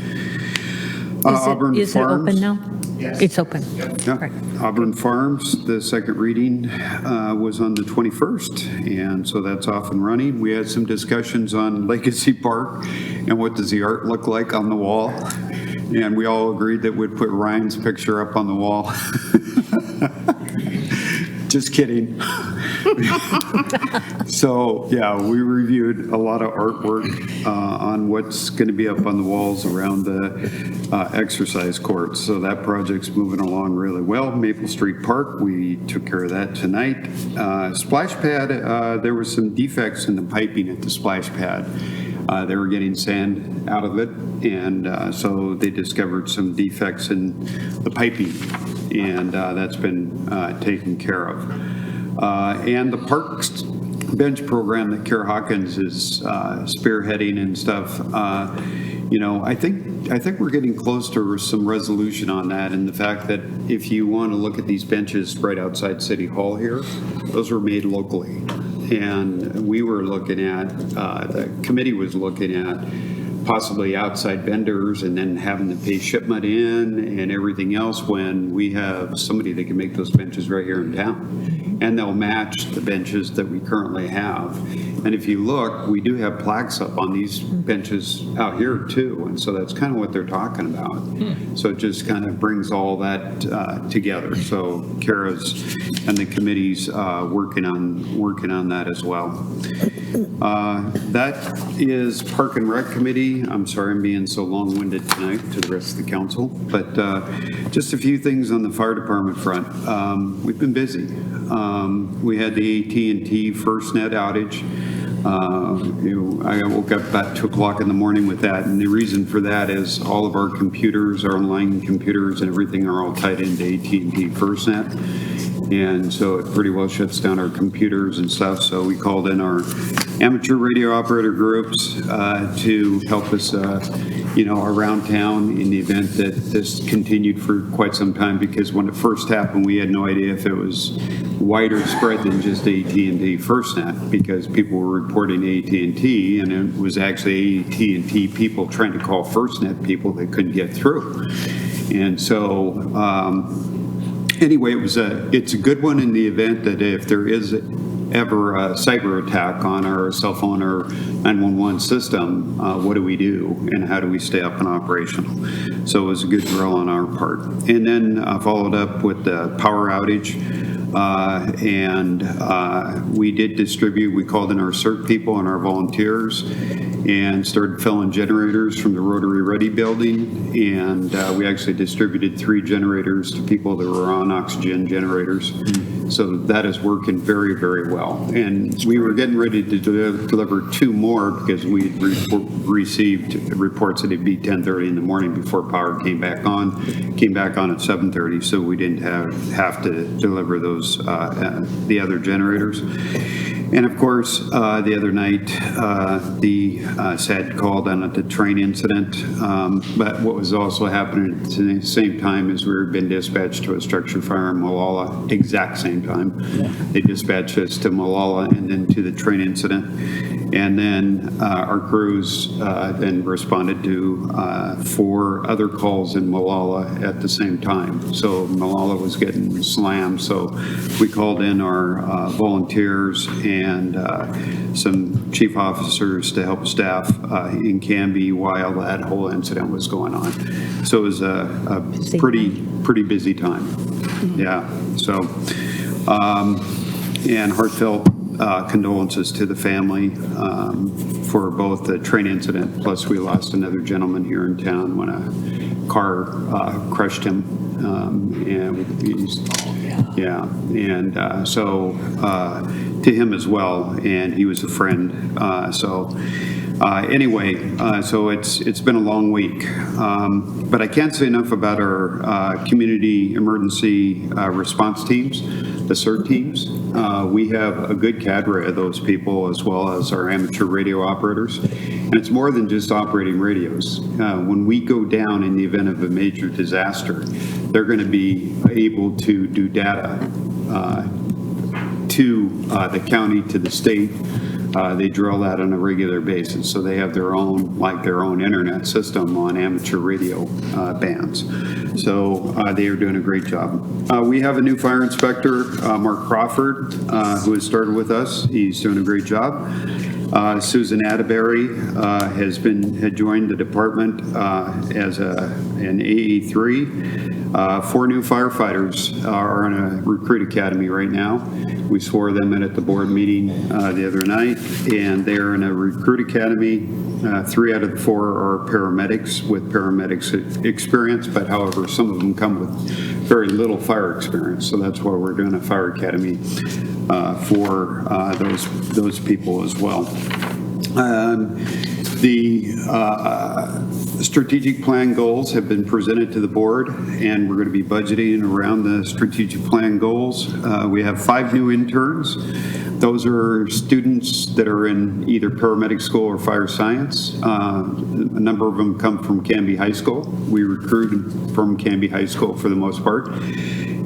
Auburn Is it Farms. open now? Yes. It's open. Yeah. Right. Auburn Farms, the second reading was on the 21st, and so that's off and running. We had some discussions on Legacy Park and what does the art look like on the wall, and we all agreed that we'd put Ryan's picture up on the wall. Just kidding. So, yeah, we reviewed a lot of artwork on what's going to be up on the walls around the exercise courts. So that project's moving along really well. Maple Street Park, we took care of that tonight. Splash pad, there were some defects in the piping at the splash pad. They were getting sand out of it, and so they discovered some defects in the piping, and that's been taken care of. And the parks bench program that Kara Hawkins is spearheading and stuff, I think we're getting close to some resolution on that, and the fact that if you want to look at these benches right outside City Hall here, those were made locally. And we were looking at, the committee was looking at possibly outside vendors and then having to pay shipment in and everything else when we have somebody that can make those benches right here in town. And they'll match the benches that we currently have. And if you look, we do have plaques up on these benches out here too. And so that's kind of what they're talking about. So it just kind of brings all that together. So Kara's and the committee's working on that as well. That is Park and Rec Committee. I'm sorry I'm being so long-winded tonight to the rest of the council, but just a few things on the fire department front. We've been busy. We had the AT&T FirstNet outage. I woke up about 2 o'clock in the morning with that, and the reason for that is all of our computers, our online computers and everything are all tied into AT&T FirstNet. And so it pretty well shuts down our computers and stuff. So we called in our amateur radio operator groups to help us, around town in the event that this continued for quite some time, because when it first happened, we had no idea if it was wider spread than just AT&T FirstNet, because people were reporting AT&T, and it was actually AT&T people trying to call FirstNet people that couldn't get through. And so, anyway, it's a good one in the event that if there is ever a cyber attack on our cell phone or 911 system, what do we do and how do we stay up and operational? So it was a good drill on our part. And then followed up with the power outage. We did distribute, we called in our CERT people and our volunteers, and started filling generators from the Rotary Ready building. And we actually distributed 3 generators to people that were on oxygen generators. So that is working very, very well. And we were getting ready to deliver 2 more because we had received reports that it'd be 10:30 in the morning before power came back on. Came back on at 7:30, so we didn't have to deliver those the other generators. And of course, the other night, the sad call down at the train incident. But what was also happening at the same time is we were being dispatched to a structure fire in Molalla, exact same time. They dispatched us to Molalla and then to the train incident. And then our crews then responded to 4 other calls in Molalla at the same time. So Molalla was getting slammed. So we called in our volunteers and some chief officers to help staff in Canby while that whole incident was going on. So it was a pretty busy time. Yeah. So and heartfelt condolences to the family for both the train incident, plus we lost another gentleman here in town when a car crushed him. So to him as well, and he was a friend. So it's been a long week, but I can't say enough about our community emergency response teams, the CERT teams. We have a good cadre of those people, as well as our amateur radio operators, and it's more than just operating radios. When we go down in the event of a major disaster, they're going to be able to do data to the county, to the state. They drill that on a regular basis, so they have their own internet system on amateur radio bands. So they are doing a great job. We have a new fire inspector, Mark Crawford, who has started with us. He's doing a great job. Susan Atterbury had joined the department as an AA3. 4 new firefighters are in a recruit academy right now. We swore them in at the board meeting the other night, and they're in a recruit academy. 3 out of the 4 are paramedics with paramedics experience, but however, some of them come with very little fire experience. So that's why we're doing a fire academy for those people as well. The strategic plan goals have been presented to the board, and we're going to be budgeting around the strategic plan goals. We have 5 new interns. Those are students that are in either paramedic school or fire science. A number of them come from Canby High School. We recruited from Canby High School for the most part.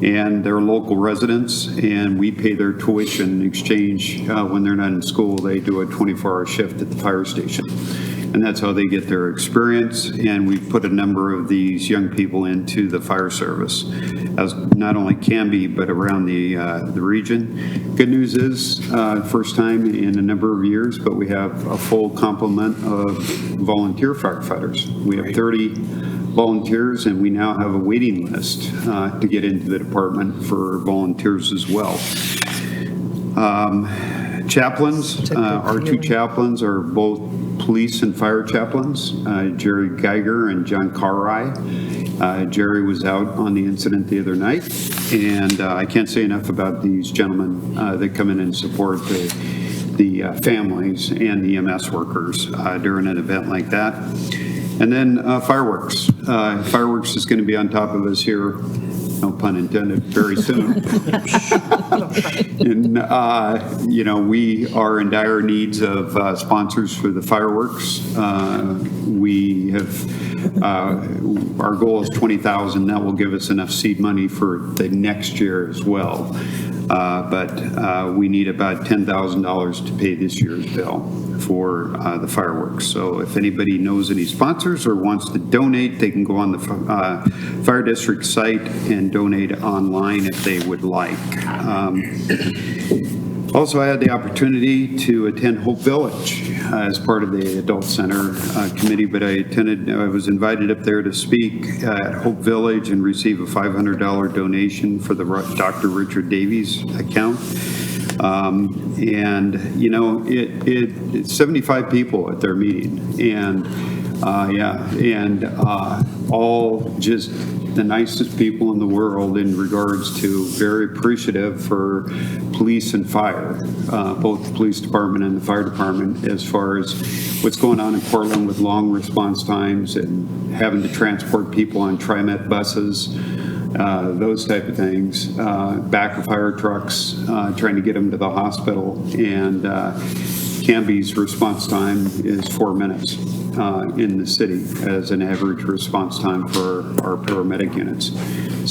And they're local residents, and we pay their tuition in exchange. When they're not in school, they do a 24-hour shift at the fire station. And that's how they get their experience. And we've put a number of these young people into the fire service, as not only Canby, but around the region. Good news is, first time in a number of years, but we have a full complement of volunteer firefighters. We have 30 volunteers, and we now have a waiting list to get into the department for volunteers as well. Chaplains, our 2 chaplains are both police and fire chaplains, Jerry Geiger and John Carrai. Jerry was out on the incident the other night, and I can't say enough about these gentlemen that come in and support the families and the EMS workers during an event like that. And then fireworks. Fireworks is going to be on top of us here, no pun intended, very soon. And, we are in dire needs of sponsors for the fireworks. We have, our goal is 20,000. That will give us enough seed money for the next year as well. But we need about $10,000 to pay this year's bill for the fireworks. So if anybody knows any sponsors or wants to donate, they can go on the fire district site and donate online if they would like. Also, I had the opportunity to attend Hope Village as part of the Adult Center committee, but I was invited up there to speak at Hope Village and receive a $500 donation for the Dr. Richard Davies account. And, you know, it's 75 people at their meeting, and, all just the nicest people in the world in regards to very appreciative for police and fire, both the police department and the fire department, as far as what's going on in Portland with long response times and having to transport people on TriMet buses, those type of things, back of fire trucks, trying to get them to the hospital. And Canby's response time is 4 minutes in the city as an average response time for our paramedic units.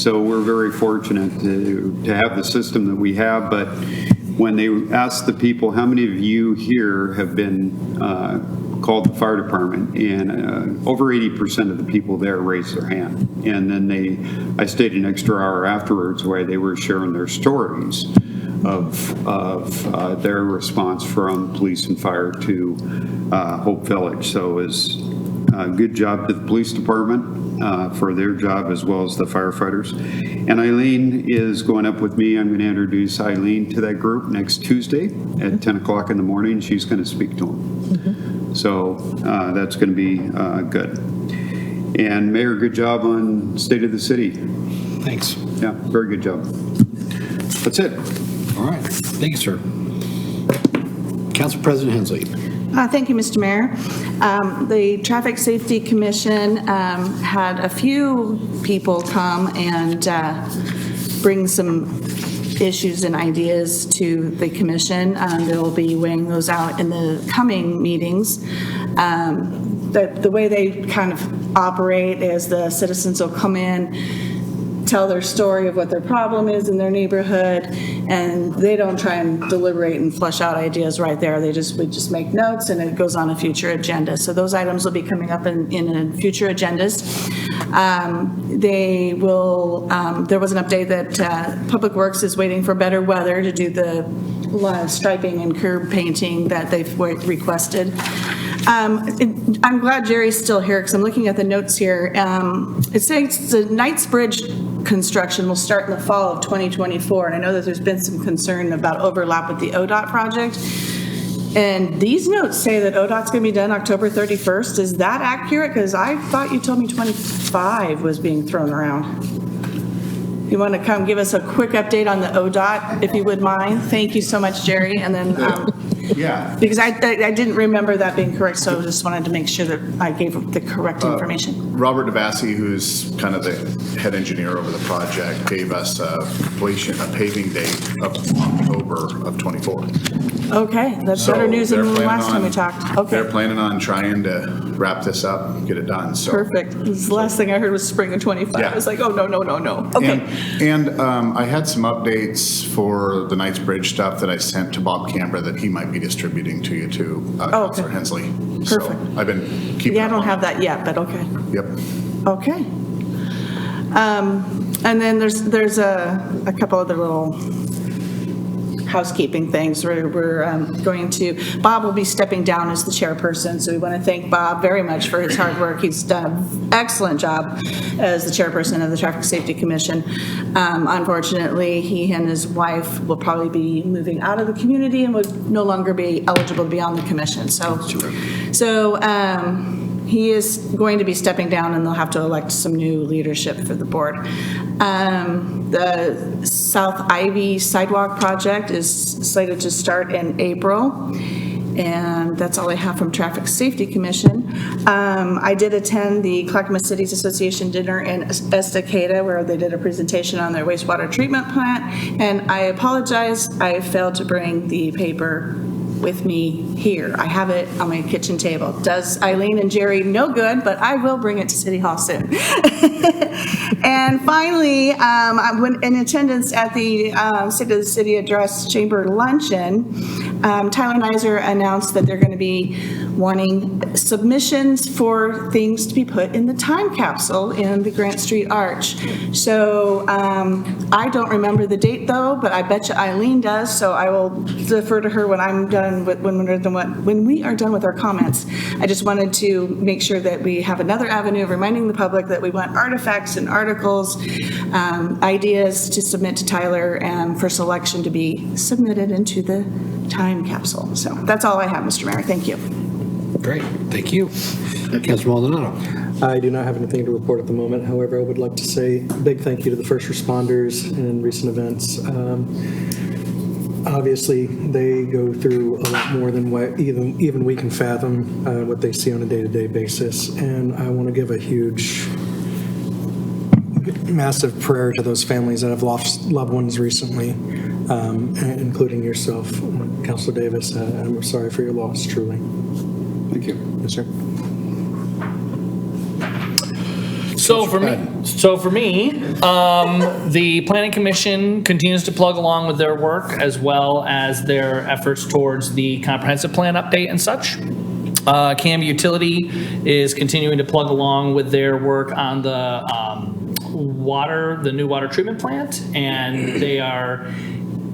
So we're very fortunate to have the system that we have. But when they ask the people, how many of you here have been called the fire department, and over 80% of the people there raised their hand. And then I stayed an extra hour afterwards where they were sharing their stories of their response from police and fire to Hope Village. So it was a good job to the police department for their job, as well as the firefighters. And Eileen is going up with me. I'm going to introduce Eileen to that group next Tuesday at 10 o'clock in the morning. She's going to speak to them. So that's going to be good. And Mayor, good job on State of the City. Thanks. Yeah, very good job. That's it. All right. Thank you, sir. Council President Hensley. Thank you, Mr. Mayor. The Traffic Safety Commission had a few people come and bring some issues and ideas to the commission. They'll be weighing those out in the coming meetings. The way they kind of operate is the citizens will come in, tell their story of what their problem is in their neighborhood, and they don't try and deliberate and flesh out ideas right there. We just make notes, and it goes on a future agenda. So those items will be coming up in future agendas. They will. There was an update that Public Works is waiting for better weather to do the striping and curb painting that they've requested. I'm glad Jerry's still here because I'm looking at the notes here. It says the Knightsbridge construction will start in the fall of 2024, and I know that there's been some concern about overlap with the ODOT project. And these notes say that ODOT's going to be done October 31st. Is that accurate? Because I thought you told me 25 was being thrown around. You want to come give us a quick update on the ODOT, if you would mind? Thank you so much, Jerry. And then, yeah, because I didn't remember that being correct, so I just wanted to make sure that I gave the correct information. Robert DeVassi, who's kind of the head engineer over the project, gave us a paving date of October of 24. Okay, that's better news than the last time we talked. Okay. They're planning on trying to wrap this up and get it done. So perfect. The last thing I heard was spring of 25. Yeah. I was like, oh, no. Okay. And I had some updates for the Knightsbridge stuff that I sent to Bob Canberra that he might be distributing to you too, Councilor Hensley. Perfect. So I've been keeping. Yeah, I don't have that yet, but okay. Yep. Okay. And then there's a couple other little housekeeping things. We're going to, Bob will be stepping down as the chairperson, so we want to thank Bob very much for his hard work. He's done an excellent job as the chairperson of the Traffic Safety Commission. Unfortunately, he and his wife will probably be moving out of the community and would no longer be eligible to be on the commission. So he is going to be stepping down, and they'll have to elect some new leadership for the board. The South Ivy Sidewalk project is slated to start in April, and that's all I have from Traffic Safety Commission. I did attend the Clackamas Cities Association dinner in Estacada, where they did a presentation on their wastewater treatment plant, and I apologize, I failed to bring the paper with me here. I have it on my kitchen table. Does Eileen and Jerry no good, but I will bring it to City Hall soon. And finally, I went in attendance at the State of the City Address Chamber Luncheon. Tyler Nizer announced that they're going to be wanting submissions for things to be put in the time capsule in the Grant Street Arch. So I don't remember the date though, but I bet you Eileen does, so I will defer to her when I'm done with, when we are done with our comments. I just wanted to make sure that we have another avenue of reminding the public that we want artifacts and articles, ideas to submit to Tyler and for selection to be submitted into the time capsule. So that's all I have, Mr. Mayor. Thank you. Great, thank you. Councilor Maldonado. I do not have anything to report at the moment. However, I would like to say a big thank you to the first responders in recent events. Obviously, they go through a lot more than what even we can fathom, what they see on a day-to-day basis. And I want to give a huge, massive prayer to those families that have lost loved ones recently, including yourself, Councilor Davis. I'm sorry for your loss, truly. Thank you. Yes, sir. So for me, the Planning Commission continues to plug along with their work as well as their efforts towards the comprehensive plan update and such. Canby Utility is continuing to plug along with their work on the new water treatment plant, and they are,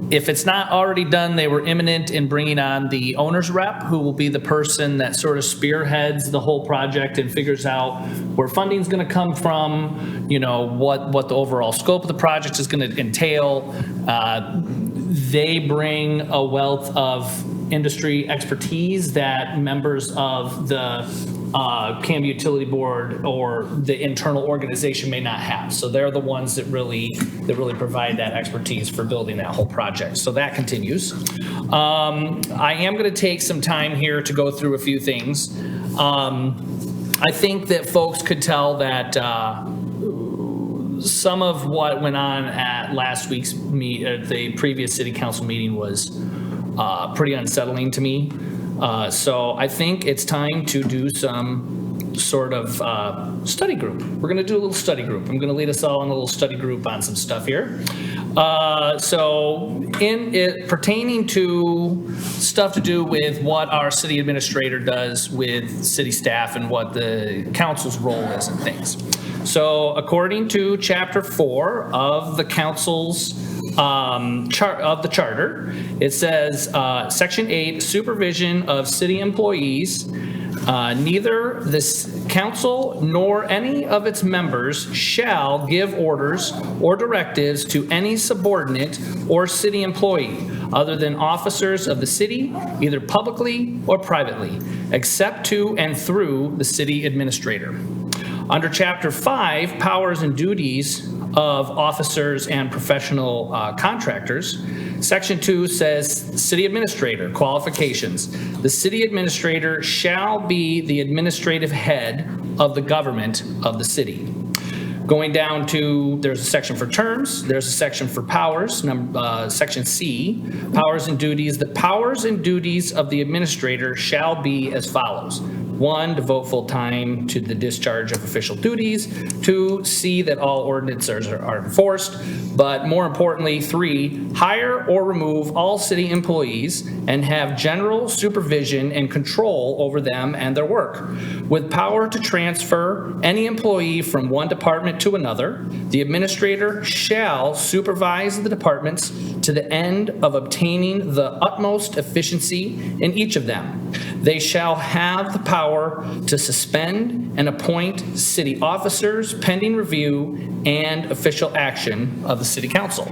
if it's not already done, they were imminent in bringing on the owner's rep, who will be the person that sort of spearheads the whole project and figures out where funding's going to come from, you know, what the overall scope of the project is going to entail. They bring a wealth of industry expertise that members of the Canby Utility Board or the internal organization may not have. So they're the ones that really provide that expertise for building that whole project. So that continues. I am going to take some time here to go through a few things. I think that folks could tell that some of what went on at last week's the previous city council meeting was pretty unsettling to me. So I think it's time to do some sort of study group. We're going to do a little study group. I'm going to lead us all in a little study group on some stuff here. So in it pertaining to stuff to do with what our city administrator does with city staff and what the council's role is and things. So according to Chapter 4 of the council's of the charter, it says, Section 8, supervision of city employees. Neither this council nor any of its members shall give orders or directives to any subordinate or city employee other than officers of the city, either publicly or privately, except to and through the city administrator. Under Chapter 5, powers and duties of officers and professional contractors, Section 2 says city administrator, qualifications. The city administrator shall be the administrative head of the government of the city. Going down to, there's a section for terms, there's a section for powers, Section C, powers and duties. The powers and duties of the administrator shall be as follows. 1, devote full time to the discharge of official duties. 2, see that all ordinances are enforced. But more importantly, 3, hire or remove all city employees and have general supervision and control over them and their work. With power to transfer any employee from one department to another, the administrator shall supervise the departments to the end of obtaining the utmost efficiency in each of them. They shall have the power to suspend and appoint city officers pending review and official action of the city council.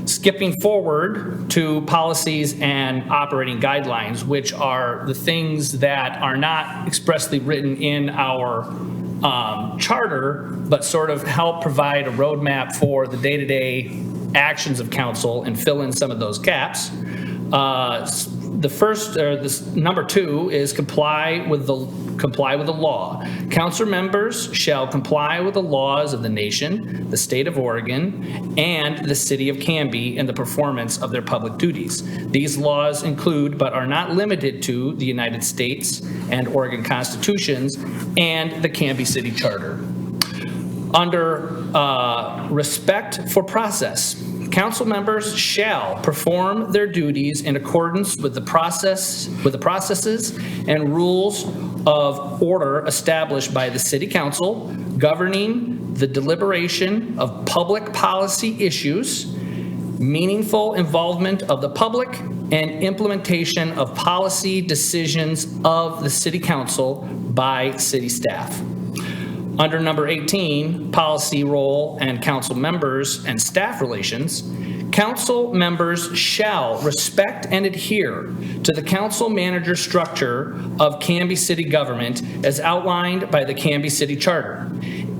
Skipping forward to policies and operating guidelines, which are the things that are not expressly written in our charter, but sort of help provide a roadmap for the day-to-day actions of council and fill in some of those gaps. The first, or this number 2, is comply with the law. Council members shall comply with the laws of the nation, the state of Oregon, and the city of Canby in the performance of their public duties. These laws include, but are not limited to, the United States and Oregon constitutions and the Canby City Charter. Under respect for process, council members shall perform their duties in accordance with the processes and rules of order established by the city council governing the deliberation of public policy issues, meaningful involvement of the public, and implementation of policy decisions of the city council by city staff. Under number 18, policy role and council members and staff relations, council members shall respect and adhere to the council manager structure of Canby City government as outlined by the Canby City Charter.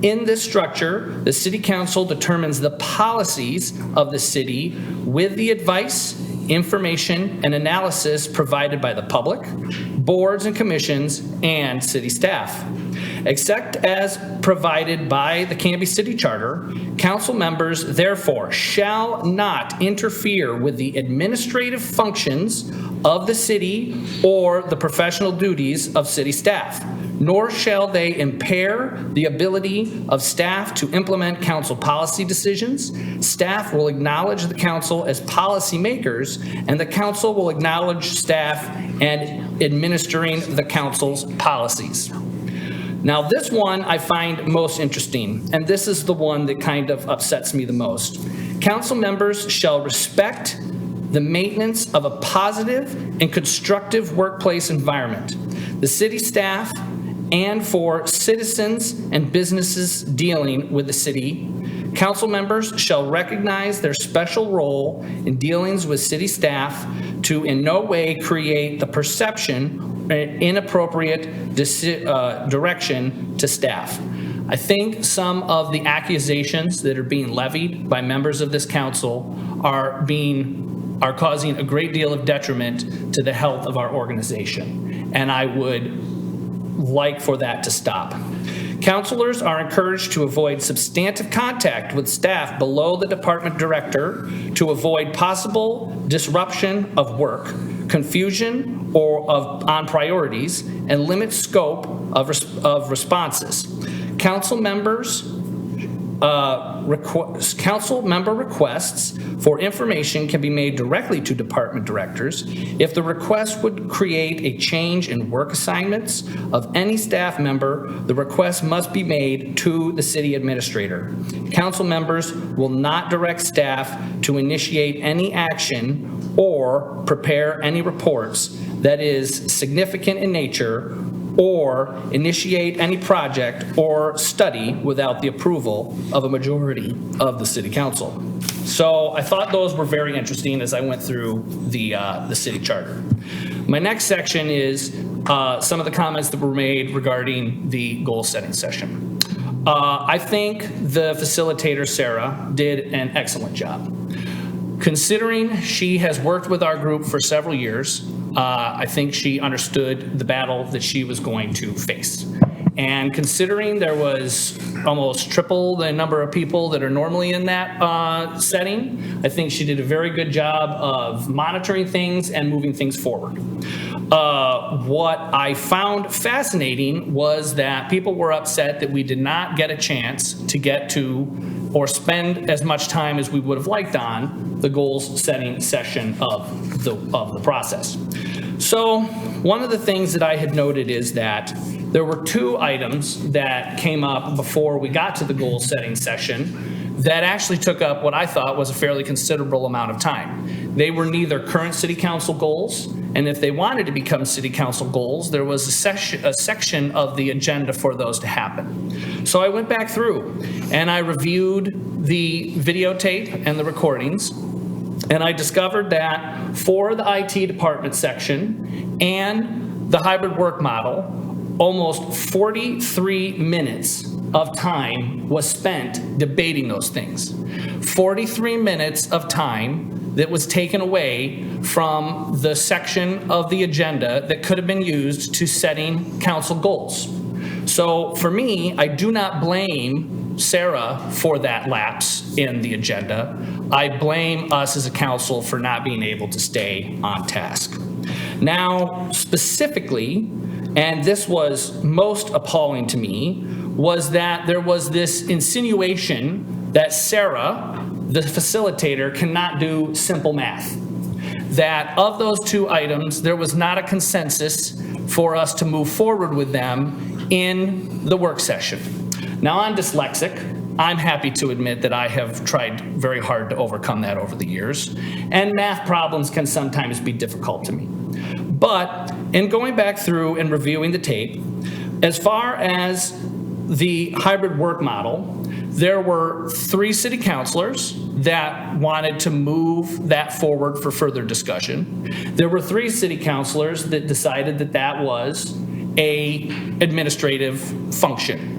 In this structure, the city council determines the policies of the city with the advice, information, and analysis provided by the public, boards and commissions, and city staff. Except as provided by the Canby City Charter, council members therefore shall not interfere with the administrative functions of the city or the professional duties of city staff, nor shall they impair the ability of staff to implement council policy decisions. Staff will acknowledge the council as policymakers, and the council will acknowledge staff and administering the council's policies. Now, this one I find most interesting, and this is the one that kind of upsets me the most. Council members shall respect the maintenance of a positive and constructive workplace environment. The city staff and for citizens and businesses dealing with the city, council members shall recognize their special role in dealings with city staff to in no way create the perception inappropriate direction to staff. I think some of the accusations that are being levied by members of this council are causing a great deal of detriment to the health of our organization, and I would like for that to stop. Counselors are encouraged to avoid substantive contact with staff below the department director to avoid possible disruption of work, confusion on priorities, and limit scope of responses. Council member requests for information can be made directly to department directors. If the request would create a change in work assignments of any staff member, the request must be made to the city administrator. Council members will not direct staff to initiate any action or prepare any reports that is significant in nature or initiate any project or study without the approval of a majority of the city council. So I thought those were very interesting as I went through the city charter. My next section is some of the comments that were made regarding the goal setting session. I think the facilitator, Sarah, did an excellent job. Considering she has worked with our group for several years, I think she understood the battle that she was going to face. And considering there was almost triple the number of people that are normally in that setting, I think she did a very good job of monitoring things and moving things forward. What I found fascinating was that people were upset that we did not get a chance to get to or spend as much time as we would have liked on the goals setting session of the process. So one of the things that I had noted is that there were two items that came up before we got to the goal setting session that actually took up what I thought was a fairly considerable amount of time. They were neither current city council goals, and if they wanted to become city council goals, there was a section of the agenda for those to happen. So I went back through and I reviewed the videotape and the recordings, and I discovered that for the IT department section and the hybrid work model, almost 43 minutes of time was spent debating those things. 43 minutes of time that was taken away from the section of the agenda that could have been used to setting council goals. So for me, I do not blame Sarah for that lapse in the agenda. I blame us as a council for not being able to stay on task. Now, specifically, and this was most appalling to me, was that there was this insinuation that Sarah the facilitator, cannot do simple math. That of those two items, there was not a consensus for us to move forward with them in the work session. Now, I'm dyslexic. I'm happy to admit that I have tried very hard to overcome that over the years, and math problems can sometimes be difficult to me. But in going back through and reviewing the tape, as far as the hybrid work model, there were 3 city councilors that wanted to move that forward for further discussion. There were 3 city councilors that decided that that was an administrative function.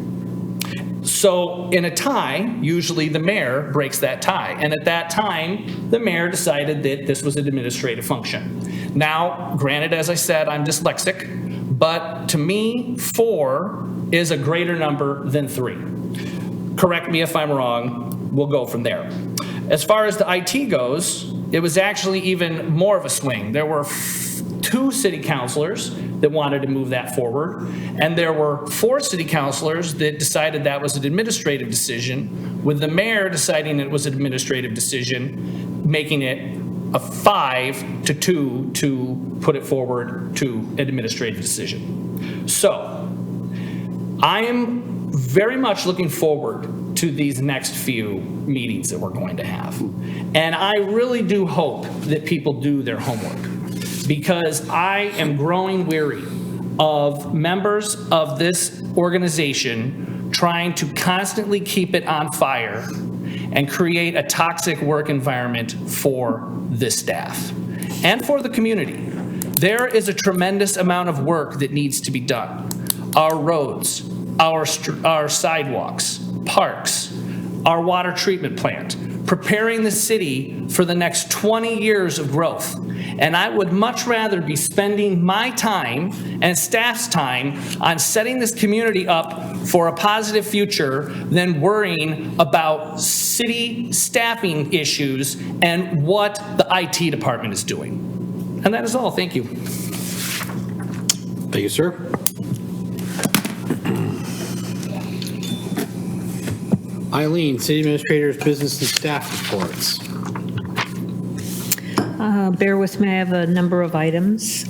So in a tie, usually the mayor breaks that tie. And at that time, the mayor decided that this was an administrative function. Now, granted, as I said, I'm dyslexic, but to me, 4 is a greater number than 3. Correct me if I'm wrong, we'll go from there. As far as the IT goes, it was actually even more of a swing. There were 2 city councilors that wanted to move that forward, and there were 4 city councilors that decided that was an administrative decision, with the mayor deciding it was an administrative decision, making it a 5-2 to put it forward to an administrative decision. So I am very much looking forward to these next few meetings that we're going to have. And I really do hope that people do their homework, because I am growing weary of members of this organization trying to constantly keep it on fire and create a toxic work environment for this staff and for the community. There is a tremendous amount of work that needs to be done. Our roads, our sidewalks, parks, our water treatment plant, preparing the city for the next 20 years of growth. And I would much rather be spending my time and staff's time on setting this community up for a positive future than worrying about city staffing issues and what the IT department is doing. And that is all. Thank you. Thank you, sir. Eileen, City Administrator's Business and Staff Reports. Bear with me, I have a number of items.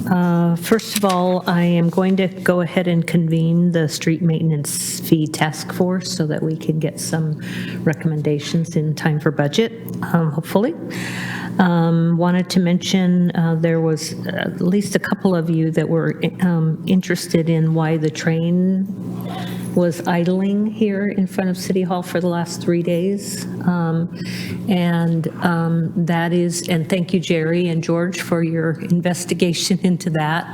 First of all, I am going to go ahead and convene the street maintenance fee task force so that we can get some recommendations in time for budget, hopefully. Wanted to mention there was at least a couple of you that were interested in why the train was idling here in front of City Hall for the last 3 days. That is, and thank you, Jerry and George, for your investigation into that.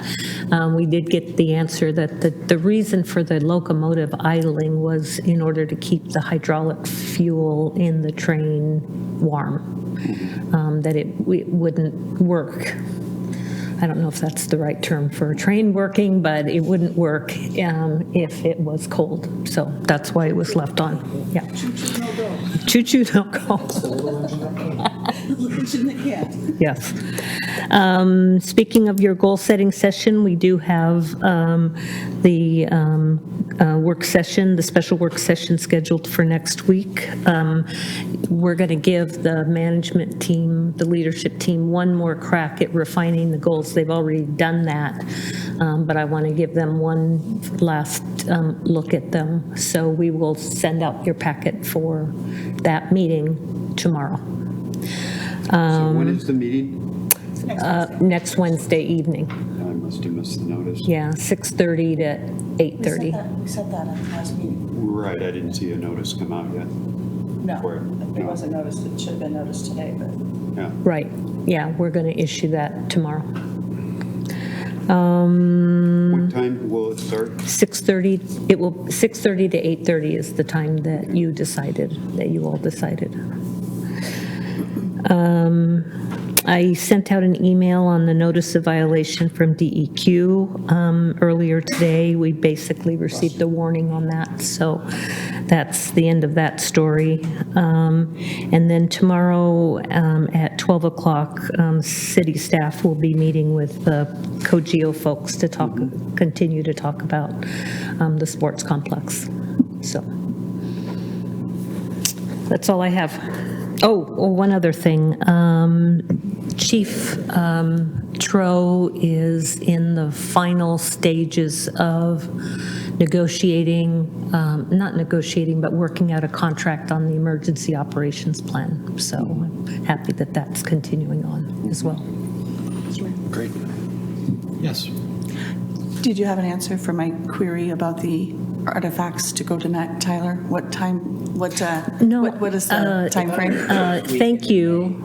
We did get the answer that the reason for the locomotive idling was in order to keep the hydraulic fuel in the train warm, that it wouldn't work. I don't know if that's the right term for a train working, but it wouldn't work if it was cold. So that's why it was left on. Yeah. Choo-choo, no go. Choo-choo, no go. Yes. Speaking of your goal-setting session, we do have the work session, the special work session scheduled for next week. We're going to give the management team, the leadership team, one more crack at refining the goals. They've already done that, but I want to give them one last look at them. So we will send out your packet for that meeting tomorrow. So when is the meeting? Next Wednesday evening. I must have missed the notice. Yeah, 6:30 to 8:30. We said that at the last meeting. Right, I didn't see a notice come out yet. No, it wasn't noticed. It should have been noticed today, but. Yeah. Right, yeah, we're going to issue that tomorrow. What time will it start? 6:30, 6:30 to 8:30 is the time that you decided, that you all decided. I sent out an email on the notice of violation from DEQ earlier today. We basically received a warning on that, so that's the end of that story. And then tomorrow at 12 o'clock, city staff will be meeting with the COGEO folks to continue to talk about the sports complex. So that's all I have. one other thing. Chief Tro is in the final stages of negotiating, not negotiating, but working out a contract on the emergency operations plan. So I'm happy that that's continuing on as well. Great. Yes. Did you have an answer for my query about the artifacts to go to Tyler? What time, what is the timeframe? Thank you.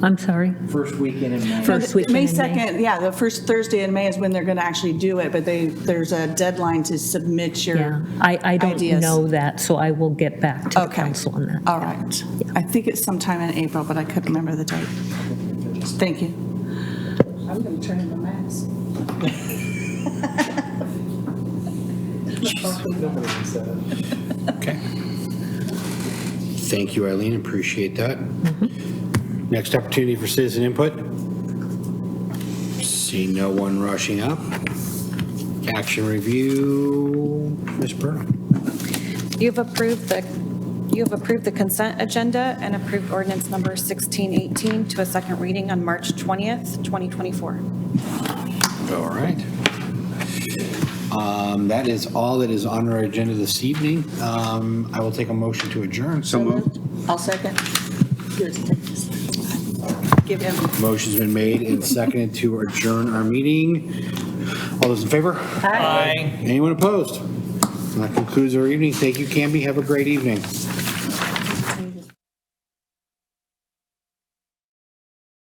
I'm sorry. First weekend in May. First weekend May in May. 2nd, yeah, the first Thursday in May is when they're going to actually do it, but there's a deadline to submit your Yeah, I don't ideas. know that, so I will get back to the Okay. council on that. All right. I think it's sometime in April, but I couldn't remember the date. Thank you. I'm going to turn in the mask. Okay. Thank you, Eileen, appreciate that. Next opportunity for citizen input. See no one rushing up. Action review, Ms. Burnham. You have approved the consent agenda and approved ordinance number 1618 to a second reading on March 20th, 2024. All right. That is all that is on our agenda this evening. I will take a motion to adjourn. So moved. I'll second. Give him. Motion's been made and seconded to adjourn our meeting. All those in favor? Aye. Anyone opposed? That concludes our evening. Thank you, Canby. Have a great evening.